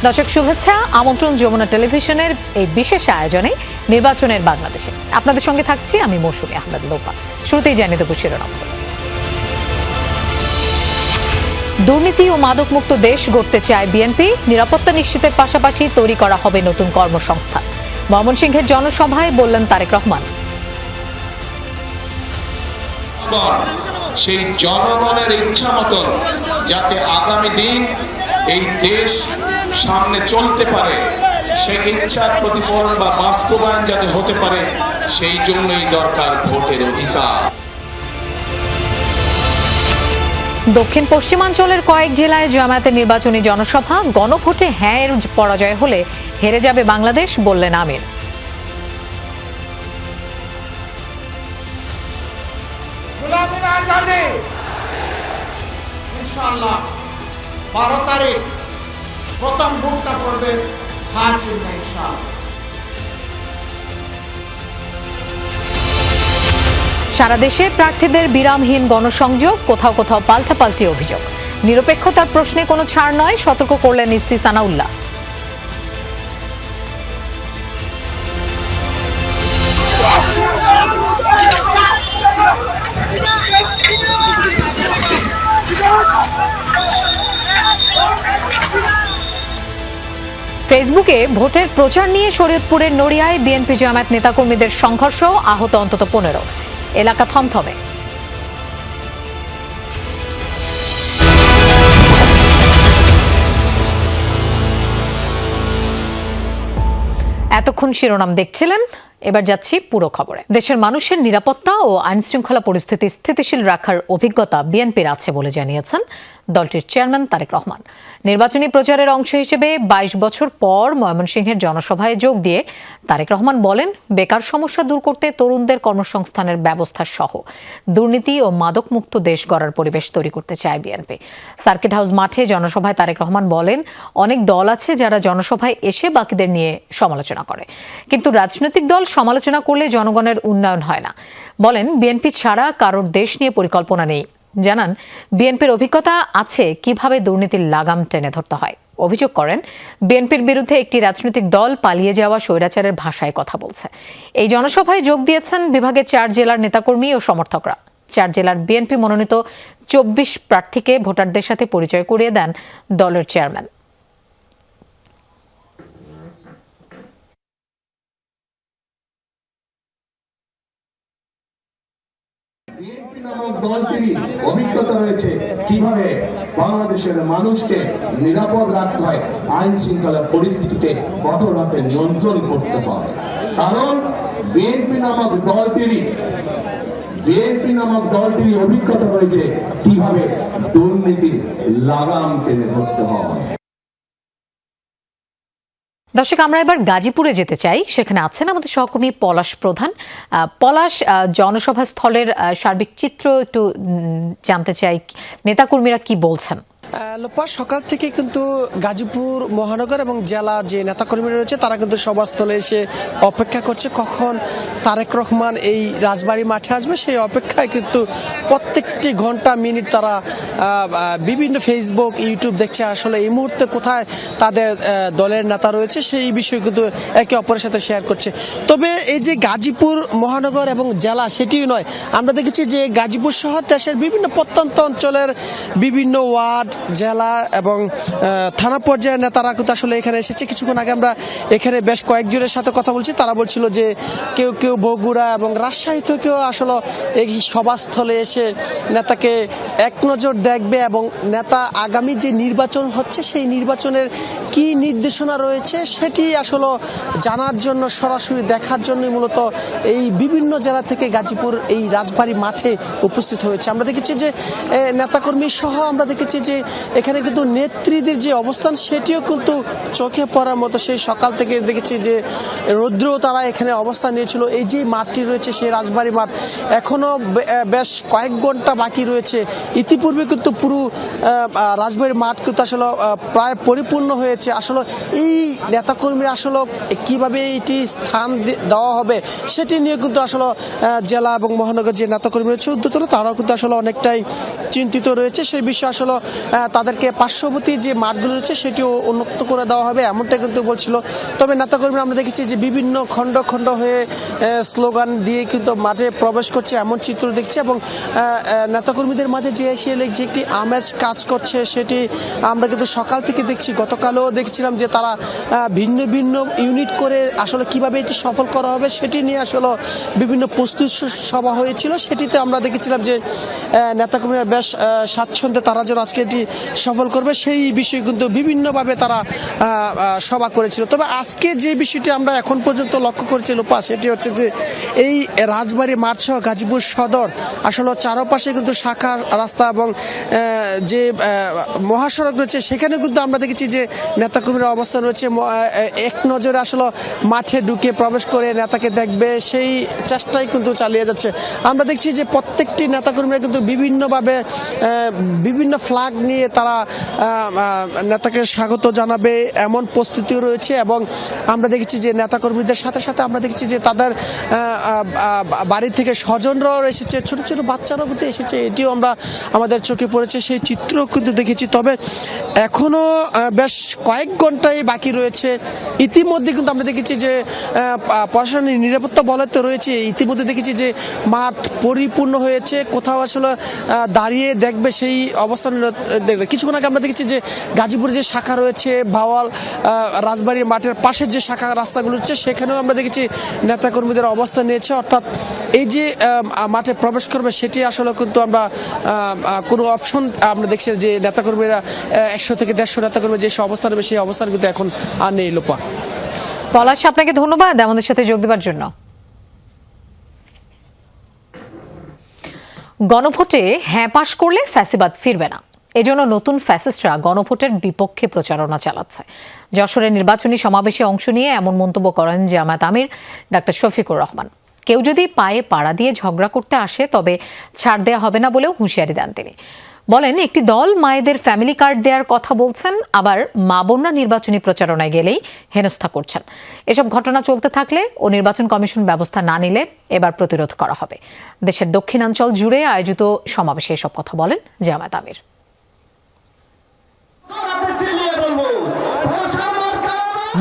দর্শক শুভেচ্ছা, আমন্ত্রণ যমুনা টেলিভিশনের এই বিশেষ আয়োজনে নির্বাচনের বাংলাদেশে। আপনাদের সঙ্গে থাকছি আমি মৌসুমী আহমেদ লোপা। শুরুতেই জানিয়ে দেব শিরোনাম। দুর্নীতি ও মাদকমুক্ত দেশ গড়তে চায় বিএনপি। নিরাপত্তা নিশ্চিতের পাশাপাশি তৈরি করা হবে নতুন কর্মসংস্থান। ময়মনসিংহের জনসভায় বললেন তারেক রহমান। সেই জনগণের ইচ্ছা মতন যাতে আগামী দিন এই দেশ সামনে চলতে পারে, সেই ইচ্ছার প্রতিফলন বা বাস্তবায়ন যাতে হতে পারে, সেই জন্যই দরকার ভোটের অধিকার। দক্ষিণ পশ্চিমাঞ্চলের কয়েক জেলায় জামায়াতের নির্বাচনী জনসভা। গণভোটে হ্যাঁ এর পরাজয় হলে হেরে যাবে বাংলাদেশ, বললেন আমির। ইনশাআল্লাহ 12 তারিখ প্রথম ভোটটা পড়বে সারা দেশে প্রার্থীদের বিরামহীন গণসংযোগ, কোথাও কোথাও পাল্টাপাল্টি অভিযোগ। নিরপেক্ষতার প্রশ্নে কোনো ছাড় নয়, সতর্ক করলেন ইসি সানাউল্লাহ। ফেসবুকে ভোটের প্রচার নিয়ে শরীয়তপুরের নড়িয়ায় বিএনপি জামায়াত নেতাকর্মীদের সংঘর্ষ, আহত অন্তত 15। এলাকা থমথমে। এতক্ষণ শিরোনাম দেখছিলেন, এবার যাচ্ছি পুরো খবরে। দেশের মানুষের নিরাপত্তা ও আইন শৃঙ্খলা পরিস্থিতি স্থিতিশীল রাখার অভিজ্ঞতা বিএনপির আছে বলে জানিয়েছেন দলটির চেয়ারম্যান তারেক রহমান। নির্বাচনী প্রচারের অংশ হিসেবে 22 বছর পর ময়মনসিংহের জনসভায় যোগ দিয়ে তারেক রহমান বলেন, বেকার সমস্যা দূর করতে তরুণদের কর্মসংস্থানের ব্যবস্থা সহ দুর্নীতি ও মাদকমুক্ত দেশ গড়ার পরিবেশ তৈরি করতে চায় বিএনপি। সার্কিট হাউস মাঠে জনসভায় তারেক রহমান বলেন, অনেক দল আছে যারা জনসভায় এসে বাকিদের নিয়ে সমালোচনা করে, কিন্তু রাজনৈতিক দল সমালোচনা করলে জনগণের উন্নয়ন হয় না। বলেন, বিএনপি ছাড়া কারোর দেশ নিয়ে পরিকল্পনা নেই। জানান, বিএনপির অভিজ্ঞতা আছে কিভাবে দুর্নীতির লাগাম টেনে ধরতে হয়। অভিযোগ করেন, বিএনপির বিরুদ্ধে একটি রাজনৈতিক দল পালিয়ে যাওয়া স্বৈরাচারের ভাষায় কথা বলছে। এই জনসভায় যোগ দিয়েছেন বিভাগের 4 জেলার নেতাকর্মী ও সমর্থকরা। 4 জেলার বিএনপি মনোনীত 24 প্রার্থীকে ভোটারদের সাথে পরিচয় করিয়ে দেন দলের চেয়ারম্যান। বিএনপি নামক দলটির অভিজ্ঞতা রয়েছে কিভাবে বাংলাদেশের মানুষকে নিরাপদ রাখতে হয়, আইন শৃঙ্খলা পরিস্থিতিকে কঠোর হাতে নিয়ন্ত্রণ করতে হয়। কারণ বিএনপি নামক দলটির অভিজ্ঞতা রয়েছে কিভাবে দুর্নীতির লাগাম টেনে ধরতে হয়। দর্শক, আমরা এবার গাজীপুরে যেতে চাই। সেখানে আছেন আমাদের সহকর্মী পলাশ প্রধান। পলাশ, জনসভা স্থলের সার্বিক চিত্র একটু জানতে চাই, নেতাকর্মীরা কি বলছেন? লোপা, সকাল থেকে কিন্তু গাজীপুর মহানগর এবং জেলা যে নেতাকর্মীরা রয়েছে তারা কিন্তু সভাস্থলে এসে অপেক্ষা করছে কখন তারেক রহমান এই রাজবাড়ী মাঠে আসবে। সেই অপেক্ষায় কিন্তু প্রত্যেকটি ঘন্টা মিনিট তারা বিভিন্ন ফেসবুক, ইউটিউব দেখছে আসলে এই মুহূর্তে কোথায় তাদের দলের নেতা রয়েছে সেই বিষয়ে কিন্তু একে অপরের সাথে শেয়ার করছে। তবে এই যে গাজীপুর মহানগর এবং জেলা সেটিও নয়, আমরা দেখেছি যে গাজীপুর সহ দেশের বিভিন্ন প্রত্যন্ত অঞ্চলের বিভিন্ন ওয়ার্ড, জেলা এবং থানা পর্যায়ের নেতারা কিন্তু আসলে এখানে এসেছে। কিছুক্ষণ আগে আমরা এখানে বেশ কয়েকজনের সাথে কথা বলছি, তারা বলছিল যে কেউ কেউ বগুড়া এবং রাজশাহী থেকেও আসলে এই সভাস্থলে এসে নেতাকে এক নজর দেখবে এবং নেতা আগামী যে নির্বাচন হচ্ছে সেই নির্বাচনের কি নির্দেশনা রয়েছে সেটি আসলে জানার জন্য, সরাসরি দেখার জন্যই মূলত এই বিভিন্ন জেলা থেকে গাজীপুর এই রাজবাড়ী মাঠে উপস্থিত হয়েছে। আমরা দেখেছি যে নেতাকর্মী সহ আমরা দেখেছি যে এখানে কিন্তু নেত্রীদের যে অবস্থান সেটিও কিন্তু চোখে পড়ার মতো। সেই সকাল থেকে দেখেছি যে রৌদ্র তারা এখানে অবস্থান নিয়েছিল। এই যে মাঠটি রয়েছে সেই রাজবাড়ী মাঠ এখনো বেশ কয়েক ঘন্টা বাকি রয়েছে। ইতিপূর্বে কিন্তু পুরো রাজবাড়ী মাঠ কিন্তু আসলে প্রায় পরিপূর্ণ হয়েছে। আসলে এই নেতাকর্মীরা আসলে কিভাবে এটি স্থান দেওয়া হবে সেটি নিয়ে কিন্তু আসলে জেলা এবং মহানগর যে নেতাকর্মী রয়েছে উদ্যোতন তারাও কিন্তু আসলে অনেকটাই চিন্তিত রয়েছে। সেই বিষয়ে আসলে তাদেরকে পার্শ্ববর্তী যে মাঠগুলো রয়েছে সেটিও উন্নত করে দেওয়া হবে, এমনটা কিন্তু বলছিল। তবে নেতাকর্মীরা আমরা দেখেছি যে বিভিন্ন খণ্ড খণ্ড হয়ে স্লোগান দিয়ে কিন্তু মাঠে প্রবেশ করছে, এমন চিত্র দেখছি। এবং নেতাকর্মীদের মাঝে যে একটি আমেজ কাজ করছে সেটি আমরা কিন্তু সকাল থেকে দেখছি। গতকালও দেখছিলাম যে তারা ভিন্ন ভিন্ন ইউনিট করে আসলে কিভাবে এটি সফল করা হবে সেটি নিয়ে আসলে বিভিন্ন প্রস্তুত সভা হয়েছিল। সেটিতে আমরা দেখেছিলাম যে নেতাকর্মীরা বেশ স্বাচ্ছন্দ্যে তারা যেন আজকে এটি সফল করবে সেই বিষয়ে কিন্তু বিভিন্নভাবে তারা সভা করেছিল। তবে আজকে যে বিষয়টি আমরা এখন পর্যন্ত লক্ষ্য করছি লোপা, সেটি হচ্ছে যে এই রাজবাড়ী মাঠ সহ গাজীপুর সদর আসলে চারপাশে কিন্তু শাখা রাস্তা এবং যে মহাসড়ক রয়েছে সেখানে কিন্তু আমরা দেখেছি যে নেতাকর্মীরা অবস্থান রয়েছে। এক নজরে আসলে মাঠে ঢুকে প্রবেশ করে নেতাকে দেখবে সেই চেষ্টাই কিন্তু চালিয়ে যাচ্ছে। আমরা দেখছি যে প্রত্যেকটি নেতাকর্মীরা কিন্তু বিভিন্নভাবে বিভিন্ন ফ্ল্যাগ নিয়ে তারা নেতাকে স্বাগত জানাবে এমন প্রস্তুতিও রয়েছে। এবং আমরা দেখেছি যে নেতাকর্মীদের সাথে সাথে আমরা দেখেছি যে তাদের বাড়ি থেকে স্বজনরাও এসেছে, ছোট ছোট বাচ্চারাও কিন্তু এসেছে, এটিও আমরা আমাদের চোখে পড়েছে, সেই চিত্র কিন্তু দেখেছি। তবে এখনো বেশ কয়েক ঘন্টাই বাকি রয়েছে। ইতিমধ্যে কিন্তু আমরা দেখেছি যে প্রশাসনিক নিরাপত্তা বলয় তো রয়েছে, ইতিমধ্যে দেখেছি যে মাঠ পরিপূর্ণ হয়েছে, কোথাও আসলে দাঁড়িয়ে দেখবে সেই অবস্থান দেখবে। কিছুক্ষণ আগে আমরা দেখেছি যে গাজীপুরে যে শাখা রয়েছে ভাওয়াল রাজবাড়ির মাঠের পাশের যে শাখা রাস্তাগুলো হচ্ছে সেখানেও আমরা দেখেছি নেতাকর্মীদের অবস্থান নিয়েছে। অর্থাৎ এই যে মাঠে প্রবেশ করবে সেটি আসলে কিন্তু আমরা কোনো অপশন আমরা দেখছি যে নেতাকর্মীরা 100 থেকে 150 নেতাকর্মী যে অবস্থান নেবে সেই অবস্থান কিন্তু এখন আর নেই। লোপা, পলাশ, আপনাকে ধন্যবাদ আমাদের সাথে যোগ দেওয়ার জন্য। গণভোটে হ্যাঁ পাশ করলে ফ্যাসিবাদ ফিরবে না, এজন্য নতুন ফ্যাসিস্টরা গণভোটের বিপক্ষে প্রচারণা চালাচ্ছে। যশোরের নির্বাচনী সমাবেশে অংশ নিয়ে এমন মন্তব্য করেন জামায়াত আমির ডাক্তার শফিকুর রহমান। কেউ যদি পায়ে পাড়া দিয়ে ঝগড়া করতে আসে তবে ছাড় দেওয়া হবে না বলেও হুঁশিয়ারি দেন তিনি। বলেন, একটি দল মায়েদের ফ্যামিলি কার্ড দেওয়ার কথা বলছেন, আবার মা বোনরা নির্বাচনী প্রচারণায় গেলেই হেনস্থা করছেন। এসব ঘটনা চলতে থাকলে ও নির্বাচন কমিশন ব্যবস্থা না নিলে এবার প্রতিরোধ করা হবে। দেশের দক্ষিণাঞ্চল জুড়ে আয়োজিত সমাবেশে এসব কথা বলেন জামায়াত আমির।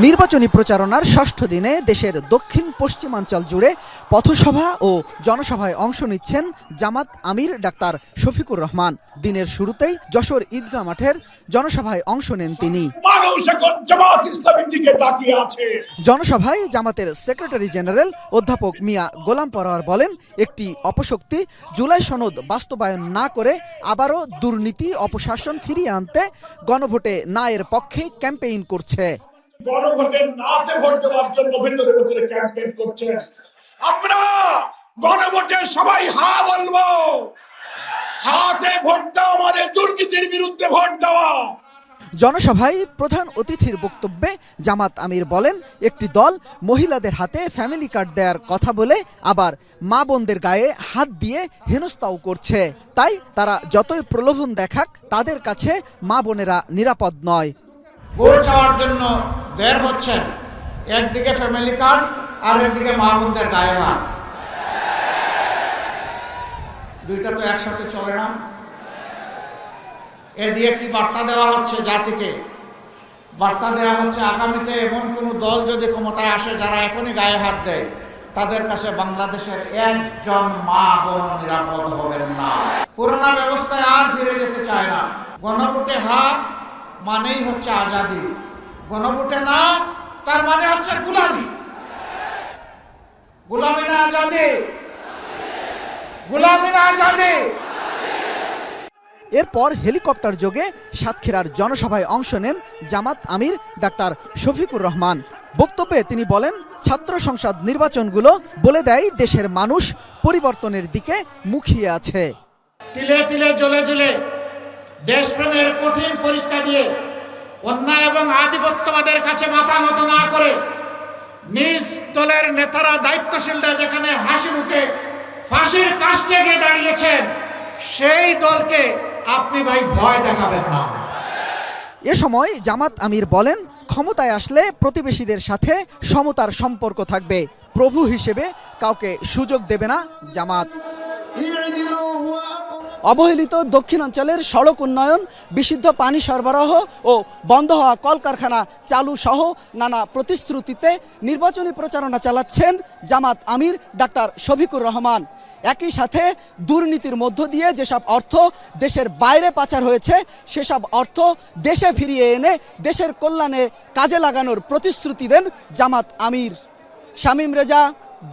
নির্বাচনী প্রচারণার ষষ্ঠ দিনে দেশের দক্ষিণ পশ্চিমাঞ্চল জুড়ে পথসভা ও জনসভায় অংশ নিচ্ছেন জামাত আমির ডাক্তার শফিকুর রহমান। দিনের শুরুতেই যশোর ঈদগাহ মাঠের জনসভায় অংশ নেন তিনি। জনসভায় জামাতের সেক্রেটারি জেনারেল অধ্যাপক মিয়া গোলাম পরোয়ার বলেন, একটি অপশক্তি জুলাই সনদ বাস্তবায়ন না করে আবারও দুর্নীতি অপশাসন ফিরিয়ে আনতে গণভোটে না এর পক্ষে ক্যাম্পেইন করছে। গণভোটে নাতে ভোট দেওয়ার জন্য ভিতরে ভিতরে ক্যাম্পেইন করছে। আমরা গণভোটে সবাই হা বলবো, হাতে ভোট দাও, আমাদের দুর্নীতির বিরুদ্ধে ভোট দেওয়া। জনসভায় প্রধান অতিথির বক্তব্যে জামাত আমির বলেন, একটি দল মহিলাদের হাতে ফ্যামিলি কার্ড দেওয়ার কথা বলে আবার মা বোনদের গায়ে হাত দিয়ে হেনস্থাও করছে। তাই তারা যতই প্রলোভন দেখাক তাদের কাছে মা বোনেরা নিরাপদ নয়। ভোট চাওয়ার জন্য বের হচ্ছেন, একদিকে ফ্যামিলি কার্ড আর একদিকে মা বোনদের গায়ে হাত, দুইটা তো একসাথে চলে না। এ দিয়ে কি বার্তা দেওয়া হচ্ছে জাতিকে? বার্তা দেওয়া হচ্ছে আগামীতে এমন কোন দল যদি ক্ষমতায় আসে যারা এখনই গায়ে হাত দেয়, তাদের কাছে বাংলাদেশের একজন মা বোন নিরাপদ হবেন না। পুরোনো ব্যবস্থায় আর ফিরে যেতে চায় না। গণভোটে হা মানেই হচ্ছে আজাদি, গণভোটে না তার মানে হচ্ছে গোলামি। গোলামি না আজাদি, গোলামি না আজাদি। এরপর হেলিকপ্টার যোগে সাতক্ষীরার জনসভায় অংশ নেন জামাত আমির ডাক্তার শফিকুর রহমান। বক্তব্যে তিনি বলেন, ছাত্র সংসদ নির্বাচনগুলো বলে দেয় দেশের মানুষ পরিবর্তনের দিকে মুখিয়ে আছে। তিলে তিলে জ্বলে জ্বলে দেশপ্রেমের কঠিন পরীক্ষা দিয়ে অন্যায় এবং আধিপত্যবাদের কাছে মাথা নত না করে নিজ দলের নেতারা দায়িত্বশীলরা যেখানে হাসি মুখে ফাঁসির কাস্টে গিয়ে দাঁড়িয়েছেন, সেই দলকে আপনি ভাই ভয় দেখাবেন না। এ সময় জামাত আমির বলেন, ক্ষমতায় আসলে প্রতিবেশীদের সাথে সমতার সম্পর্ক থাকবে, প্রভু হিসেবে কাউকে সুযোগ দেবে না জামাত। অবহেলিত দক্ষিণাঞ্চলের সড়ক উন্নয়ন, বিশুদ্ধ পানি সরবরাহ ও বন্ধ হওয়া কলকারখানা চালু সহ নানা প্রতিশ্রুতিতে নির্বাচনী প্রচারণা চালাচ্ছেন জামাত আমির ডাক্তার শফিকুর রহমান। একই সাথে দুর্নীতির মধ্য দিয়ে যেসব অর্থ দেশের বাইরে পাচার হয়েছে সেসব অর্থ দেশে ফিরিয়ে এনে দেশের কল্যাণে কাজে লাগানোর প্রতিশ্রুতি দেন জামাত আমির। শামীম রেজা,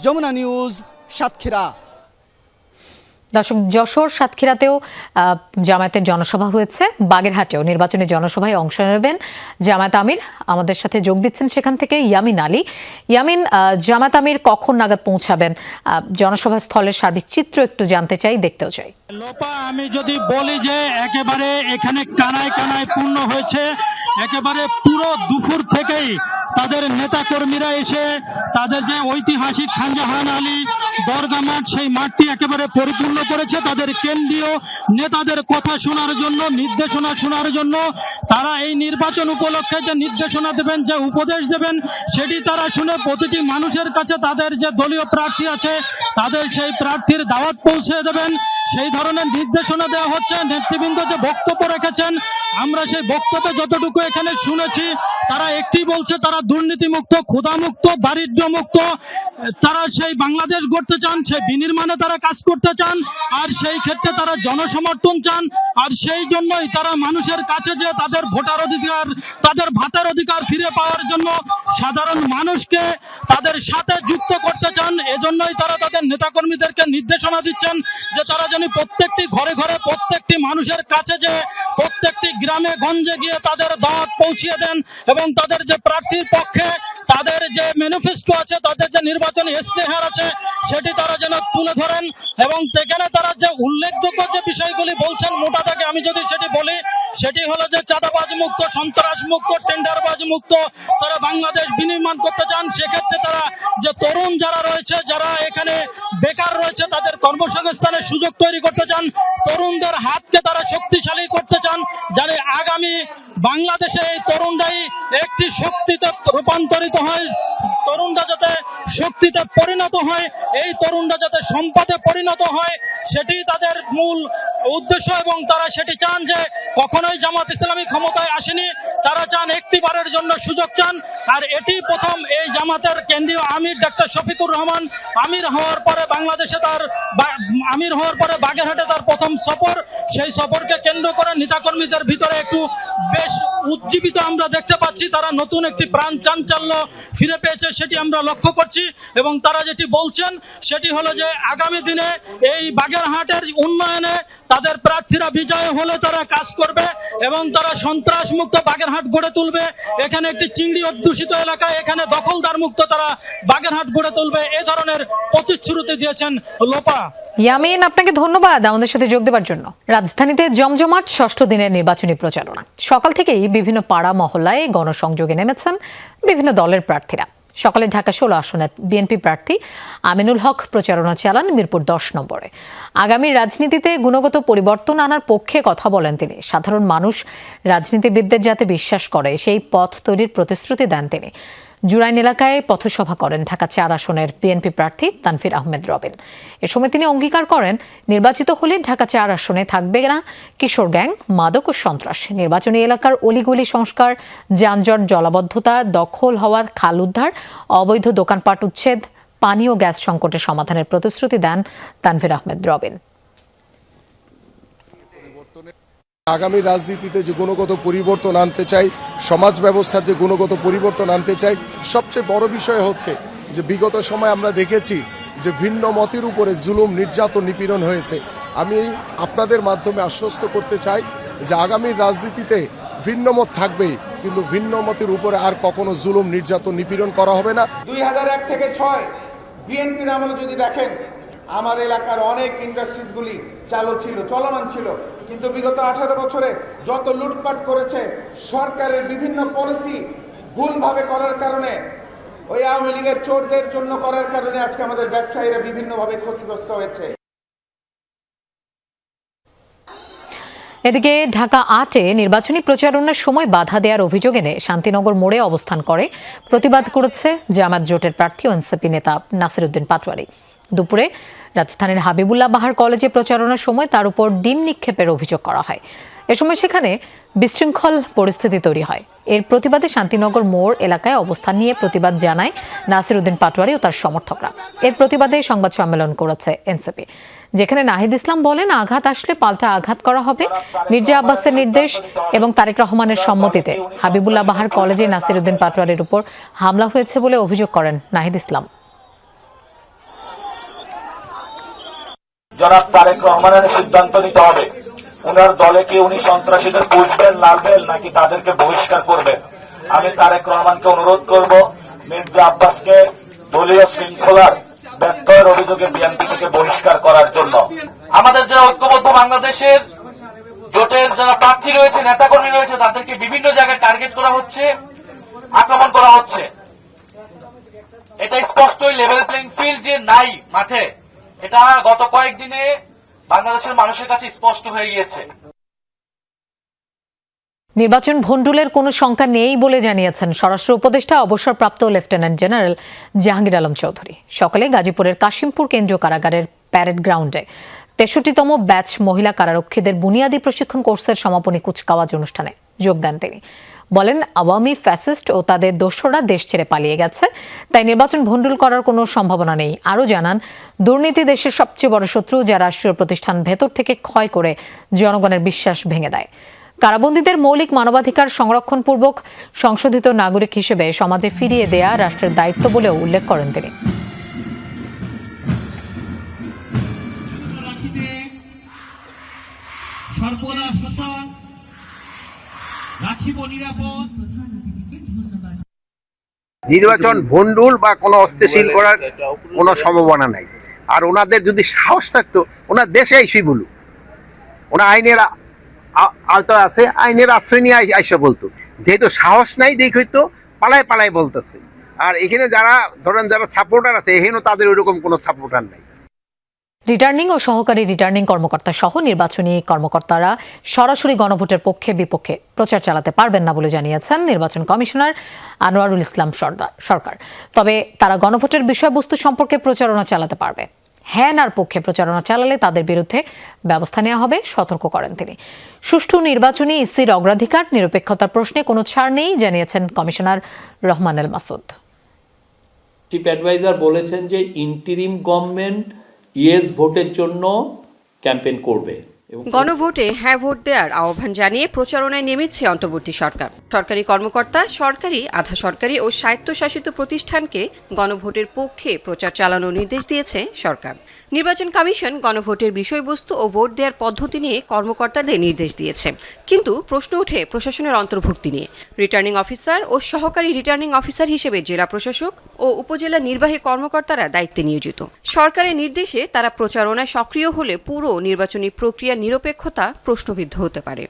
যমুনা নিউজ, সাতক্ষীরা। দর্শক, যশোর সাতক্ষীরাতেও জামায়াতের জনসভা হয়েছে। বাগেরহাটেও নির্বাচনী জনসভায় অংশ নেবেন জামায়াত আমির। আমাদের সাথে যোগ দিচ্ছেন সেখান থেকে ইয়ামিন আলী। ইয়ামিন, জামায়াত আমির কখন নাগাদ পৌঁছাবেন? জনসভা স্থলের সার্বিক চিত্র একটু জানতে চাই, দেখতেও চাই। লোপা, আমি যদি বলি যে একেবারে এখানে কানায় কানায় পূর্ণ হয়েছে, একেবারে পুরো দুপুর থেকেই তাদের নেতা কর্মীরা এসে তাদের যে ঐতিহাসিক খান জাহান আলী দরগা মাঠ, সেই মাঠটি একেবারে পরিপূর্ণ করেছে তাদের কেন্দ্রীয় নেতাদের কথা শোনার জন্য, নির্দেশনা শোনার জন্য। তারা এই নির্বাচন উপলক্ষে যে নির্দেশনা দেবেন, যে উপদেশ দেবেন, সেটি তারা শুনে প্রতিটি মানুষের কাছে তাদের যে দলীয় প্রার্থী আছে তাদের সেই প্রার্থীর দাওয়াত পৌঁছে দেবেন, সেই ধরনের নির্দেশনা দেওয়া হচ্ছে। নেতৃবৃন্দ যে বক্তব্য রেখেছেন, আমরা সেই বক্তব্যে যতটুকু এখানে শুনেছি, তারা একটি বলছে তারা দুর্নীতিমুক্ত, ক্ষুধামুক্ত, দারিদ্র্যমুক্ত, তারা সেই বাংলাদেশ গড়তে চান, সেই বিনির্মাণে তারা কাজ করতে চান, আর সেই ক্ষেত্রে তারা জনসমর্থন চান। আর সেই জন্যই তারা মানুষের কাছে যে তাদের ভোটার অধিকার, তাদের ভাতের অধিকার ফিরে পাওয়ার জন্য সাধারণ মানুষকে তাদের সাথে যুক্ত করতে চান। এজন্যই তারা তাদের নেতাকর্মীদেরকে নির্দেশনা দিচ্ছেন যে তারা যেন প্রত্যেকটি ঘরে ঘরে, প্রত্যেকটি মানুষের কাছে, যে প্রত্যেকটি গ্রামে গঞ্জে গিয়ে তাদের দাওয়াত পৌঁছিয়ে দেন এবং তাদের যে প্রার্থীর পক্ষে তাদের যে ম্যানিফেস্টো আছে, তাদের যে নির্বাচনী ইস্তেহার আছে, সেটি তারা যেন তুলে ধরেন। এবং সেখানে তারা যে উল্লেখযোগ্য যে বিষয়গুলি বলছেন, মোটা দাগে আমি যদি সেটি বলি, সেটি হলো যে চাঁদাবাজ মুক্ত, সন্ত্রাস মুক্ত, টেন্ডারবাজ মুক্ত তারা বাংলাদেশ বিনির্মাণ করতে চান। সেক্ষেত্রে তারা যে তরুণ যারা রয়েছে, যারা এখানে বেকার রয়েছে, তাদের কর্মসংস্থানের সুযোগ তৈরি করতে চান। তরুণদের হাতকে তারা শক্তিশালী করতে চান, যাতে আগামী বাংলাদেশে এই তরুণরাই একটি শক্তিতে রূপান্তরিত হয়, তরুণরা যাতে শক্তিতে পরিণত হয়, এই তরুণরা যাতে সম্পদে পরিণত হয়, সেটি তাদের মূল উদ্দেশ্য। এবং তারা সেটি চান যে কখনোই জামাত ইসলামী ক্ষমতায় আসেনি, তারা চান একটিবারের জন্য সুযোগ চান। আর এটি প্রথম এই জামাতের কেন্দ্রীয় আমির ডাক্তার শফিকুর রহমান আমির হওয়ার পরে বাংলাদেশে তার আমির হওয়ার পরে বাগেরহাটে তার প্রথম সফর। সেই সফরকে কেন্দ্র করে নেতাকর্মীদের ভিতরে একটু বেশ উজ্জীবিত আমরা দেখতে পাচ্ছি। তারা নতুন একটি প্রাণ চাঞ্চল্য ফিরে পেয়েছে, সেটি আমরা লক্ষ্য করছি। এবং তারা যেটি বলছেন সেটি হলো যে আগামী দিনে এই বাগেরহাটের উন্নয়নে তাদের প্রার্থীরা বিজয় হলে তারা কাজ করবে এবং তারা সন্ত্রাস মুক্ত বাগেরহাট গড়ে তুলবে। এখানে একটি চিংড়ি অধ্যুষিত এলাকায় এখানে দখলদার মুক্ত তারা বাগেরহাট গড়ে তুলবে, এ ধরনের প্রতিশ্রুতি দিয়েছেন লোপা। ইয়ামিন, আপনাকে ধন্যবাদ আমাদের সাথে যোগ দেওয়ার জন্য। রাজধানীতে জমজমাট ষষ্ঠ দিনের নির্বাচনী প্রচারণা। সকাল থেকেই বিভিন্ন পাড়া মহল্লায় গণসংযোগে নেমেছেন বিভিন্ন দলের প্রার্থীরা। সকালে ঢাকা 16 আসনের বিএনপি প্রার্থী আমিনুল হক প্রচারণা চালান মিরপুর 10 নম্বরে। আগামী রাজনীতিতে গুণগত পরিবর্তন আনার পক্ষে কথা বলেন তিনি। সাধারণ মানুষ রাজনীতিবিদদের যাতে বিশ্বাস করে সেই পথ তৈরির প্রতিশ্রুতি দেন তিনি। জুরাইন এলাকায় পথসভা করেন ঢাকা 4 আসনের বিএনপি প্রার্থী তানভীর আহমেদ রবিন। এ সময় তিনি অঙ্গীকার করেন নির্বাচিত হলে ঢাকা 4 আসনে থাকবে না কিশোর গ্যাং, মাদক ও সন্ত্রাস। নির্বাচনী এলাকার অলিগলি সংস্কার, যানজট, জলাবদ্ধতা, দখল হওয়ার খাল উদ্ধার, অবৈধ দোকানপাট উচ্ছেদ, পানি ও গ্যাস সংকটের সমাধানের প্রতিশ্রুতি দেন তানভীর আহমেদ রবিন। আগামী রাজনীতিতে যে গুণগত পরিবর্তন আনতে চাই, সমাজ ব্যবস্থার যে গুণগত পরিবর্তন আনতে চাই, সবচেয়ে বড় বিষয় হচ্ছে যে বিগত সময় আমরা দেখেছি যে ভিন্ন মতের উপরে জুলুম, নির্যাতন, নিপীড়ন হয়েছে। আমি আপনাদের মাধ্যমে আশ্বস্ত করতে চাই যে আগামী রাজনীতিতে ভিন্ন মত থাকবেই, কিন্তু ভিন্ন মতের উপরে আর কখনো জুলুম, নির্যাতন, নিপীড়ন করা হবে না। 2001 থেকে 6 বিএনপির আমলে যদি দেখেন, আমার এলাকার অনেক ইন্ডাস্ট্রিজগুলি চালু ছিল, চলমান ছিল, কিন্তু বিগত 18 বছরে যত লুটপাট করেছে, সরকারের বিভিন্ন পলিসি ভুলভাবে করার কারণে, ওই আওয়ামী লীগের চোরদের জন্য করার কারণে আজকে আমাদের ব্যবসায়ীরা বিভিন্নভাবে ক্ষতিগ্রস্ত হয়েছে। এদিকে ঢাকা 8-এ নির্বাচনী প্রচারণার সময় বাধা দেওয়ার অভিযোগ এনে শান্তিনগর মোড়ে অবস্থান করে প্রতিবাদ করেছে জামায়াত জোটের প্রার্থী ও এনসিপি নেতা নাসির উদ্দিন পাটোয়ারি। দুপুরে রাজধানীর হাবিবুল্লাহ বাহার কলেজে প্রচারণার সময় তার উপর ডিম নিক্ষেপের অভিযোগ করা হয়। এ সময় সেখানে বিশৃঙ্খল পরিস্থিতি তৈরি হয়। এর প্রতিবাদে শান্তিনগর মোড় এলাকায় অবস্থান নিয়ে প্রতিবাদ জানায় নাসির উদ্দিন পাটোয়ারি ও তার সমর্থকরা। এর প্রতিবাদে সংবাদ সম্মেলন করেছে এনসিপি, যেখানে নাহিদ ইসলাম বলেন, আঘাত আসলে পাল্টা আঘাত করা হবে। মির্জা আব্বাসের নির্দেশ এবং তারেক রহমানের সম্মতিতে হাবিবুল্লাহ বাহার কলেজে নাসির উদ্দিন পাটোয়ারির উপর হামলা হয়েছে বলে অভিযোগ করেন নাহিদ ইসলাম। জনাব তারেক রহমানের সিদ্ধান্ত নিতে হবে, ওনার দলে কি উনি সন্ত্রাসীদের পুষবেন, লালবেন, নাকি তাদেরকে বহিষ্কার করবেন। আমি তারেক রহমানকে অনুরোধ করব, মির্জা আব্বাসকে দলীয় শৃঙ্খলার ব্যত্যয়ের অভিযোগে বিএনপি থেকে বহিষ্কার করার জন্য। আমাদের যারা ঐক্যবদ্ধ বাংলাদেশের জোটের যারা প্রার্থী রয়েছে, নেতাকর্মী রয়েছে, তাদেরকে বিভিন্ন জায়গায় টার্গেট করা হচ্ছে, আক্রমণ করা হচ্ছে। এটা স্পষ্টই লেভেল প্লেইং ফিল্ড যে নাই মাঠে, এটা গত কয়েকদিনে বাংলাদেশের মানুষের কাছে স্পষ্ট হয়ে গিয়েছে। নির্বাচন ভণ্ডুলের কোনো শঙ্কা নেই বলে জানিয়েছেন স্বরাষ্ট্র উপদেষ্টা অবসরপ্রাপ্ত লেফটেন্যান্ট জেনারেল জাহাঙ্গীর আলম চৌধুরী। সকালে গাজীপুরের কাশিমপুর কেন্দ্রীয় কারাগারের প্যারেড গ্রাউন্ডে 63তম ব্যাচ মহিলা কারারক্ষীদের বুনিয়াদী প্রশিক্ষণ কোর্সের সমাপনী কুচকাওয়াজ অনুষ্ঠানে যোগ দেন তিনি। বলেন, আওয়ামী ফ্যাসিস্ট ও তাদের দোসররা দেশ ছেড়ে পালিয়ে গেছে, তাই নির্বাচন ভণ্ডুল করার কোনো সম্ভাবনা নেই। আরও জানান, দুর্নীতি দেশের সবচেয়ে বড় শত্রু, যা রাষ্ট্রীয় প্রতিষ্ঠান ভেতর থেকে ক্ষয় করে জনগণের বিশ্বাস ভেঙে দেয়। কারাবন্দীদের মৌলিক মানবাধিকার সংরক্ষণপূর্বক সংশোধিত নাগরিক হিসেবে সমাজে ফিরিয়ে দেয়া রাষ্ট্রের দায়িত্ব বলেও উল্লেখ করেন তিনি। নির্বাচন ভণ্ডুল বা কোনো অস্থিতিশীল করার কোনো সম্ভাবনা নাই। আর ওনাদের যদি সাহস থাকতো, ওনার দেশে আইসি বলু, ওনা আইনের আওতায় আছে, আইনের আশ্রয় নিয়ে আইসা বলতো। যেহেতু সাহস নাই, দেখই তো পালায় পালায় বলতেছে। আর এখানে যারা ধরেন যারা সাপোর্টার আছে, এখানেও তাদের ওইরকম কোনো সাপোর্টার নাই। রিটার্নিং ও সহকারী রিটার্নিং কর্মকর্তা সহ নির্বাচনী কর্মকর্তারা সরাসরি গণভোটের পক্ষে বিপক্ষে প্রচার চালাতে পারবেন না বলে জানিয়েছেন নির্বাচন কমিশনার আনোয়ারুল ইসলাম সরকার। তবে তারা গণভোটের বিষয়বস্তু সম্পর্কে প্রচারণা চালাতে পারবে। হ্যাঁ পক্ষে প্রচারণা চালালে তাদের বিরুদ্ধে ব্যবস্থা নেওয়া হবে, সতর্ক করেন তিনি। সুষ্ঠু নির্বাচনী ইসির অগ্রাধিকার, নিরপেক্ষতার প্রশ্নে কোনো ছাড় নেই, জানিয়েছেন কমিশনার রহমান এল মাসুদ। চিফ অ্যাডভাইজার বলেছেন যে ইন্টিরিম গভর্নমেন্ট ইয়েস ভোটের জন্য ক্যাম্পেইন করবে। গণভোটে হ্যাঁ ভোট দেওয়ার আহ্বান জানিয়ে প্রচারণায় নেমেছে অন্তর্বর্তী সরকার। সরকারি কর্মকর্তা, সরকারি, আধা সরকারি ও স্বায়ত্তশাসিত প্রতিষ্ঠানকে গণভোটের পক্ষে প্রচার চালানোর নির্দেশ দিয়েছে সরকার। নির্বাচন কমিশন গণভোটের বিষয়বস্তু ও ভোট দেওয়ার পদ্ধতি নিয়ে কর্মকর্তাদের নির্দেশ দিয়েছে। কিন্তু প্রশ্ন ওঠে প্রশাসনের অন্তর্ভুক্তি নিয়ে। রিটার্নিং অফিসার ও সহকারী রিটার্নিং অফিসার হিসেবে জেলা প্রশাসক ও উপজেলা নির্বাহী কর্মকর্তারা দায়িত্বে নিয়োজিত। সরকারের নির্দেশে তারা প্রচারণায় সক্রিয় হলে পুরো নির্বাচনী প্রক্রিয়ার নিরপেক্ষতা প্রশ্নবিদ্ধ হতে পারে।